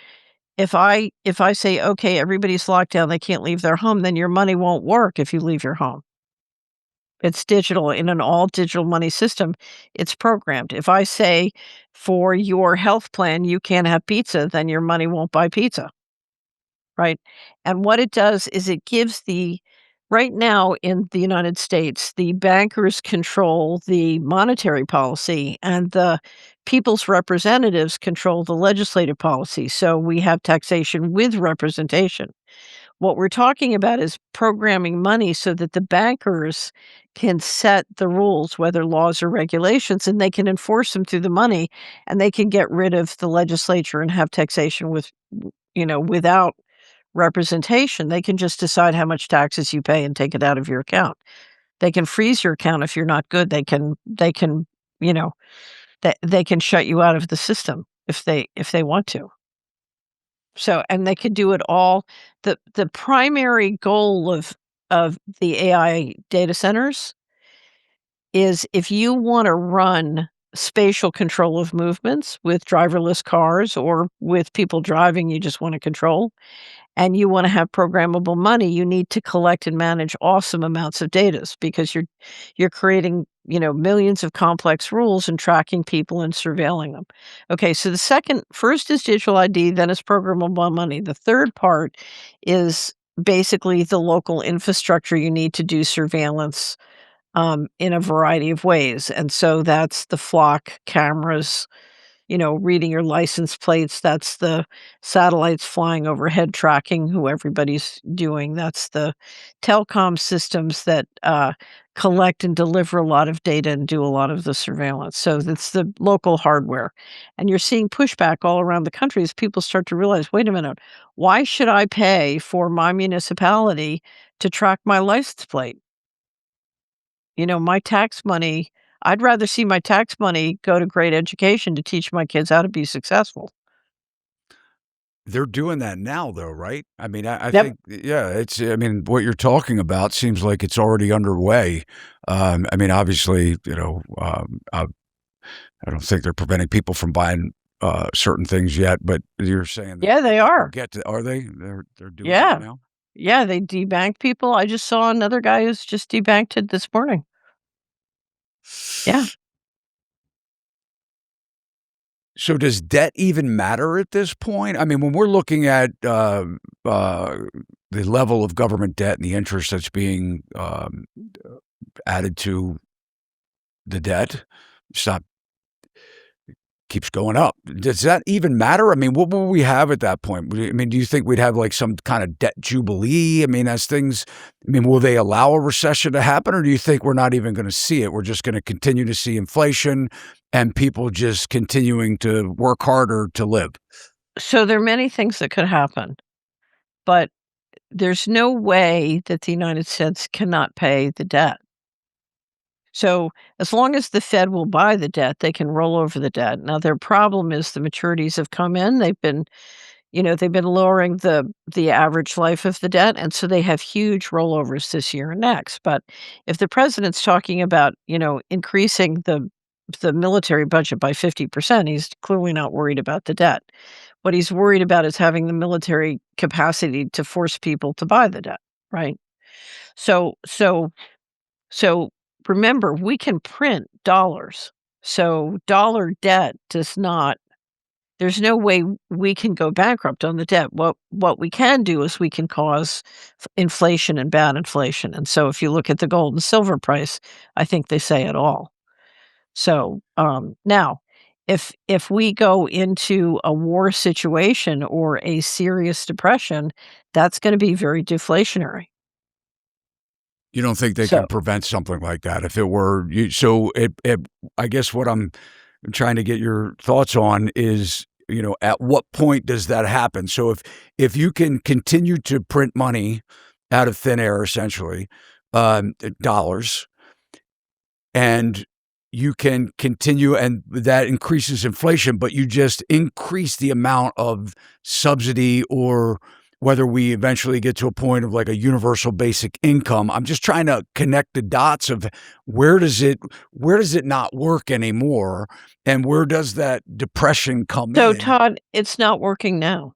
If I say, okay, everybody's locked down, they can't leave their home, then your money won't work if you leave your home. It's digital in an all digital money system. It's programmed. If I say for your health plan, you can't have pizza, then your money won't buy pizza. Right? And what it does is it gives right now in the United States, the bankers control the monetary policy and the people's representatives control the legislative policy. So we have taxation with representation. What we're talking about is programming money so that the bankers can set the rules, whether laws or regulations, and they can enforce them through the money and they can get rid of the legislature and have taxation without representation. They can just decide how much taxes you pay and take it out of your account. They can freeze your account if you're not good. You know, they can shut you out of the system if they want to. So and they could do it all. The primary goal of the AI data centers is if you wanna run spatial control of movements with driverless cars or with people driving you just wanna control, and you wanna have programmable money, you need to collect and manage awesome amounts of datas because you're creating, millions of complex rules and tracking people and surveilling them. Okay, so the second first is digital ID, then is programmable money. The third part is basically the local infrastructure you need to do surveillance, in a variety of ways, and so that's the flock cameras, reading your license plates. That's the satellites flying overhead tracking who everybody's doing. That's the telecom systems that collect and deliver a lot of data and do a lot of the surveillance. So that's the local hardware. And you're seeing pushback all around the country as people start to realize, wait a minute, why should I pay for my municipality to track my license plate? My tax money, I'd rather see my tax money go to great education to teach my kids how to be successful. They're doing that now though, right? I mean, I Yep. think yeah, I mean, what you're talking about seems like it's already underway. I mean, obviously, I don't think they're preventing people from buying, certain things yet, but you're saying that Yeah, they they'll are. get to are they? They're doing that Yeah. now? Yeah, they debank people. I just saw another guy who's just debanked it this morning. Yeah. So does debt even matter at this point? I mean, when we're looking at, the level of government debt and the interest that's being, added to the debt, it's not keeps going up. Does that even matter? I mean, what will we have at that point? I mean, do you think we'd have like some kind of debt jubilee? I mean, will they allow a recession to happen, or do you think we're not even going to see it? We're just going to continue to see inflation and people just continuing to work harder to live. So there are many things that could happen, but there's no way that the United States cannot pay the debt. So as long as the Fed will buy the debt, they can roll over the debt. Now their problem is the maturities have come in. They've been lowering the average life of the debt, and so they have huge rollovers this year and next. But if the president's talking about, increasing the military budget by 50%, he's clearly not worried about the debt. What he's worried about is having the military capacity to force people to buy the debt, right? So so so remember, we can print dollars. So dollar debt does not there's no way we can go bankrupt on the debt. What we can do is we can cause inflation and bad inflation. And so if you look at the gold and silver price, I think they say it all. So now, if we go into a war situation or a serious depression, that's going to be very deflationary. You don't think they So can prevent something like that if it were you? So I guess what I'm trying to get your thoughts on is, at what point does that happen? So if you can continue to print money out of thin air, essentially, dollars, and you can continue, and that increases inflation, but you just increase the amount of subsidy, or whether we eventually get to a point of like a universal basic income. I'm just trying to connect the dots of where does it not work anymore, and where does that depression come so in? Todd, it's not working now.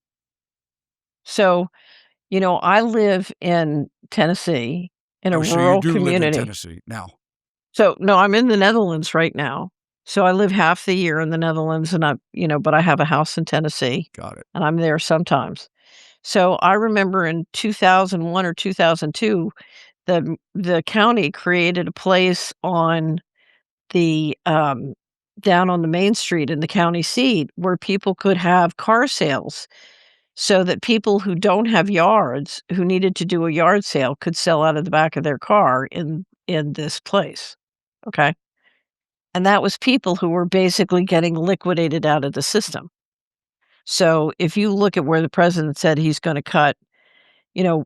So, I live in Tennessee in a Oh, so you rural do live in community. Tennessee now. So, no, I'm in the Netherlands right now. So I live half the year in the Netherlands and but I have a house in Tennessee Got it. and I'm there sometimes. So I remember in 2001 or 2002, the county created a place on the down on the main street in the county seat where people could have car sales so that people who don't have yards, who needed to do a yard sale, could sell out of the back of their car in this place. Okay? And that was people who were basically getting liquidated out of the system. So if you look at where the president said he's gonna cut, you know,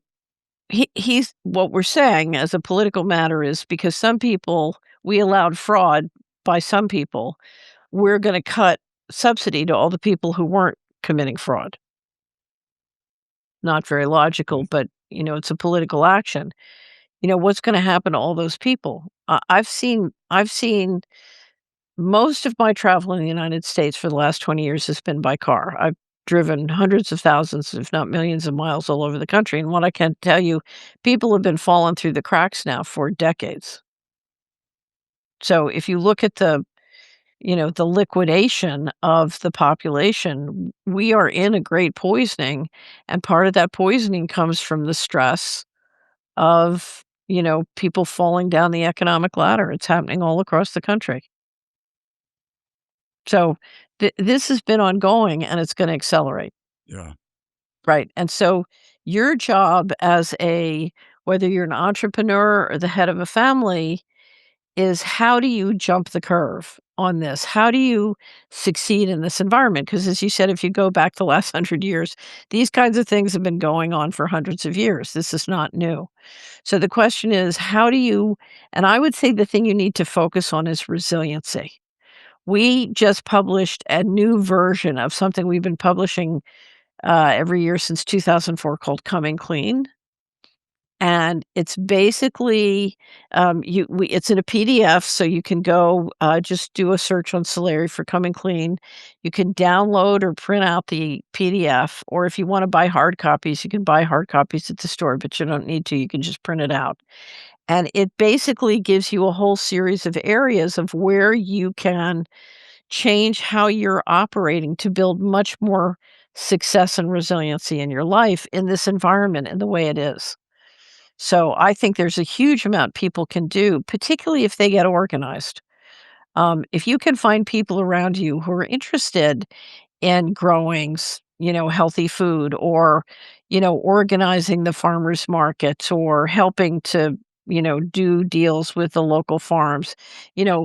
he's what we're saying as a political matter is because some people we allowed fraud by some people, we're gonna cut subsidy to all the people who weren't committing fraud. not very logical, but, it's a political action. What's gonna happen to all those people? I've seen most of my travel in the United States for the last 20 years has been by car. I've driven hundreds of thousands, if not millions of miles all over the country, and what I can tell you, people have been falling through the cracks now for decades. So if you look at the liquidation of the population, we are in a great poisoning, and part of that poisoning comes from the stress of, people falling down the economic ladder. It's happening all across the country. So, this has been ongoing, and it's gonna accelerate, Yeah. right? And so your job as whether you're an entrepreneur or the head of a family is, how do you jump the curve on this? How do you succeed in this environment? Because as you said, if you go back the last 100 years, these kinds of things have been going on for hundreds of years. This is not new. So the question is, how do you and I would say the thing you need to focus on is resiliency. We just published a new version of something we've been publishing, every year since 2004 called Coming Clean. And it's basically, it's in a PDF, so you can go, just do a search on Solari for Coming Clean. You can download or print out the PDF, or if you wanna buy hard copies, you can buy hard copies at the store, but you don't need to, you can just print it out. And it basically gives you a whole series of areas of where you can change how you're operating to build much more success and resiliency in your life in this environment and the way it is. So I think there's a huge amount people can do, particularly if they get organized. If you can find people around you who are interested in growing, healthy food, or, organizing the farmers markets, or helping to, do deals with the local farms,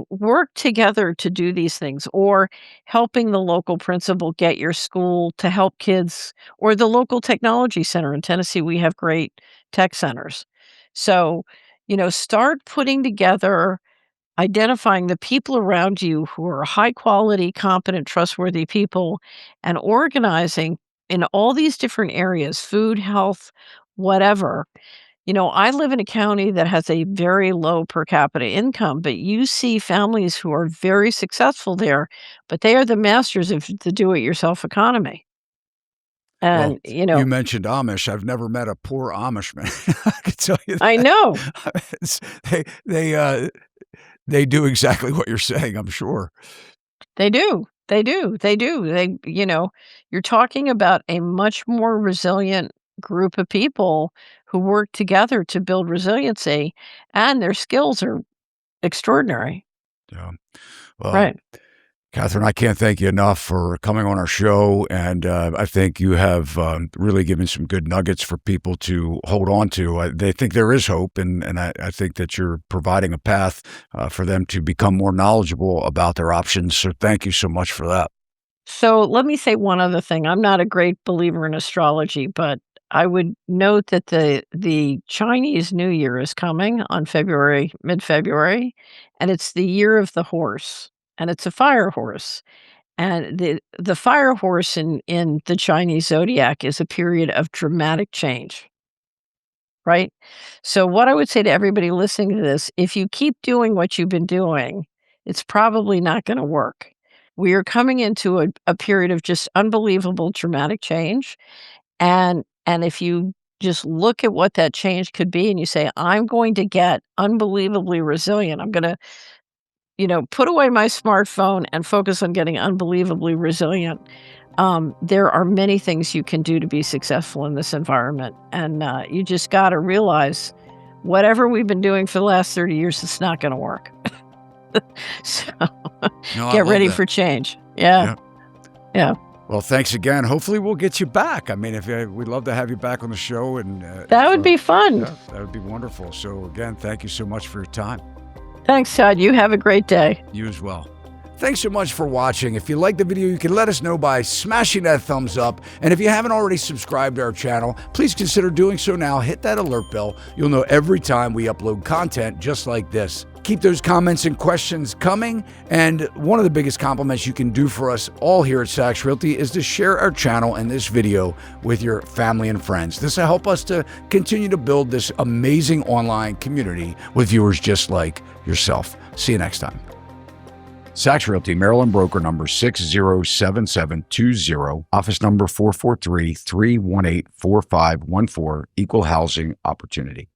work together to do these things, or helping the local principal get your school to help kids, or the local technology center. In Tennessee, we have great tech centers. So, start putting together, identifying the people around you who are high quality, competent, trustworthy people, and organizing in all these different areas: food, health, whatever. I live in a county that has a very low per capita income, but you see families who are very successful there, but they are the masters of the do it yourself economy. Well, And, you mentioned Amish. I've never met a poor Amishman. I can tell you I that. know It's they do exactly what you're saying, I'm sure. they do. They do. They do. You're talking about a much more resilient group of people who work together to build resiliency, and their skills are extraordinary. Yeah. Well, Right. Catherine, I can't thank you enough for coming on our show, and I think you have really given some good nuggets for people to hold on to. They think there is hope, and I think that you're providing a path for them to become more knowledgeable about their options. So thank you so much for that. So let me say one other thing. I'm not a great believer in astrology, but I would note that the Chinese New Year is coming on mid-February, and it's the year of the horse, and it's a fire horse. And the fire horse in the Chinese zodiac is a period of dramatic change, right? So what I would say to everybody listening to this, if you keep doing what you've been doing, it's probably not gonna work. We are coming into a period of just unbelievable dramatic change, and if you just look at what that change could be and you say, "I'm going to get unbelievably resilient. I'm gonna, put away my smartphone and focus on getting unbelievably resilient." There are many things you can do to be successful in this environment, and you just gotta realize whatever we've been doing for the last 30 years, it's not gonna work. So, No, I get love ready that. for change. Yeah, Yeah. yeah. Well, thanks again. Hopefully, we'll get you back. I mean, if we'd love to have you back on the show, and That would be fun. yeah, that would be wonderful. So again, thank you so much for your time. Thanks, Todd. You have a great day. You as well. Thanks so much for watching. If you liked the video, you can let us know by smashing that thumbs up. And if you haven't already subscribed to our channel, please consider doing so now. Hit that alert bell. You'll know every time we upload content just like this. Keep those comments and questions coming. And one of the biggest compliments you can do for us all here at Sachs Realty is to share our channel and this video with your family and friends. This will help us to continue to build this amazing online community with viewers just like yourself. See you next time. Sachs Realty, Maryland broker number 607720, office number 443-318-4514, equal housing opportunity.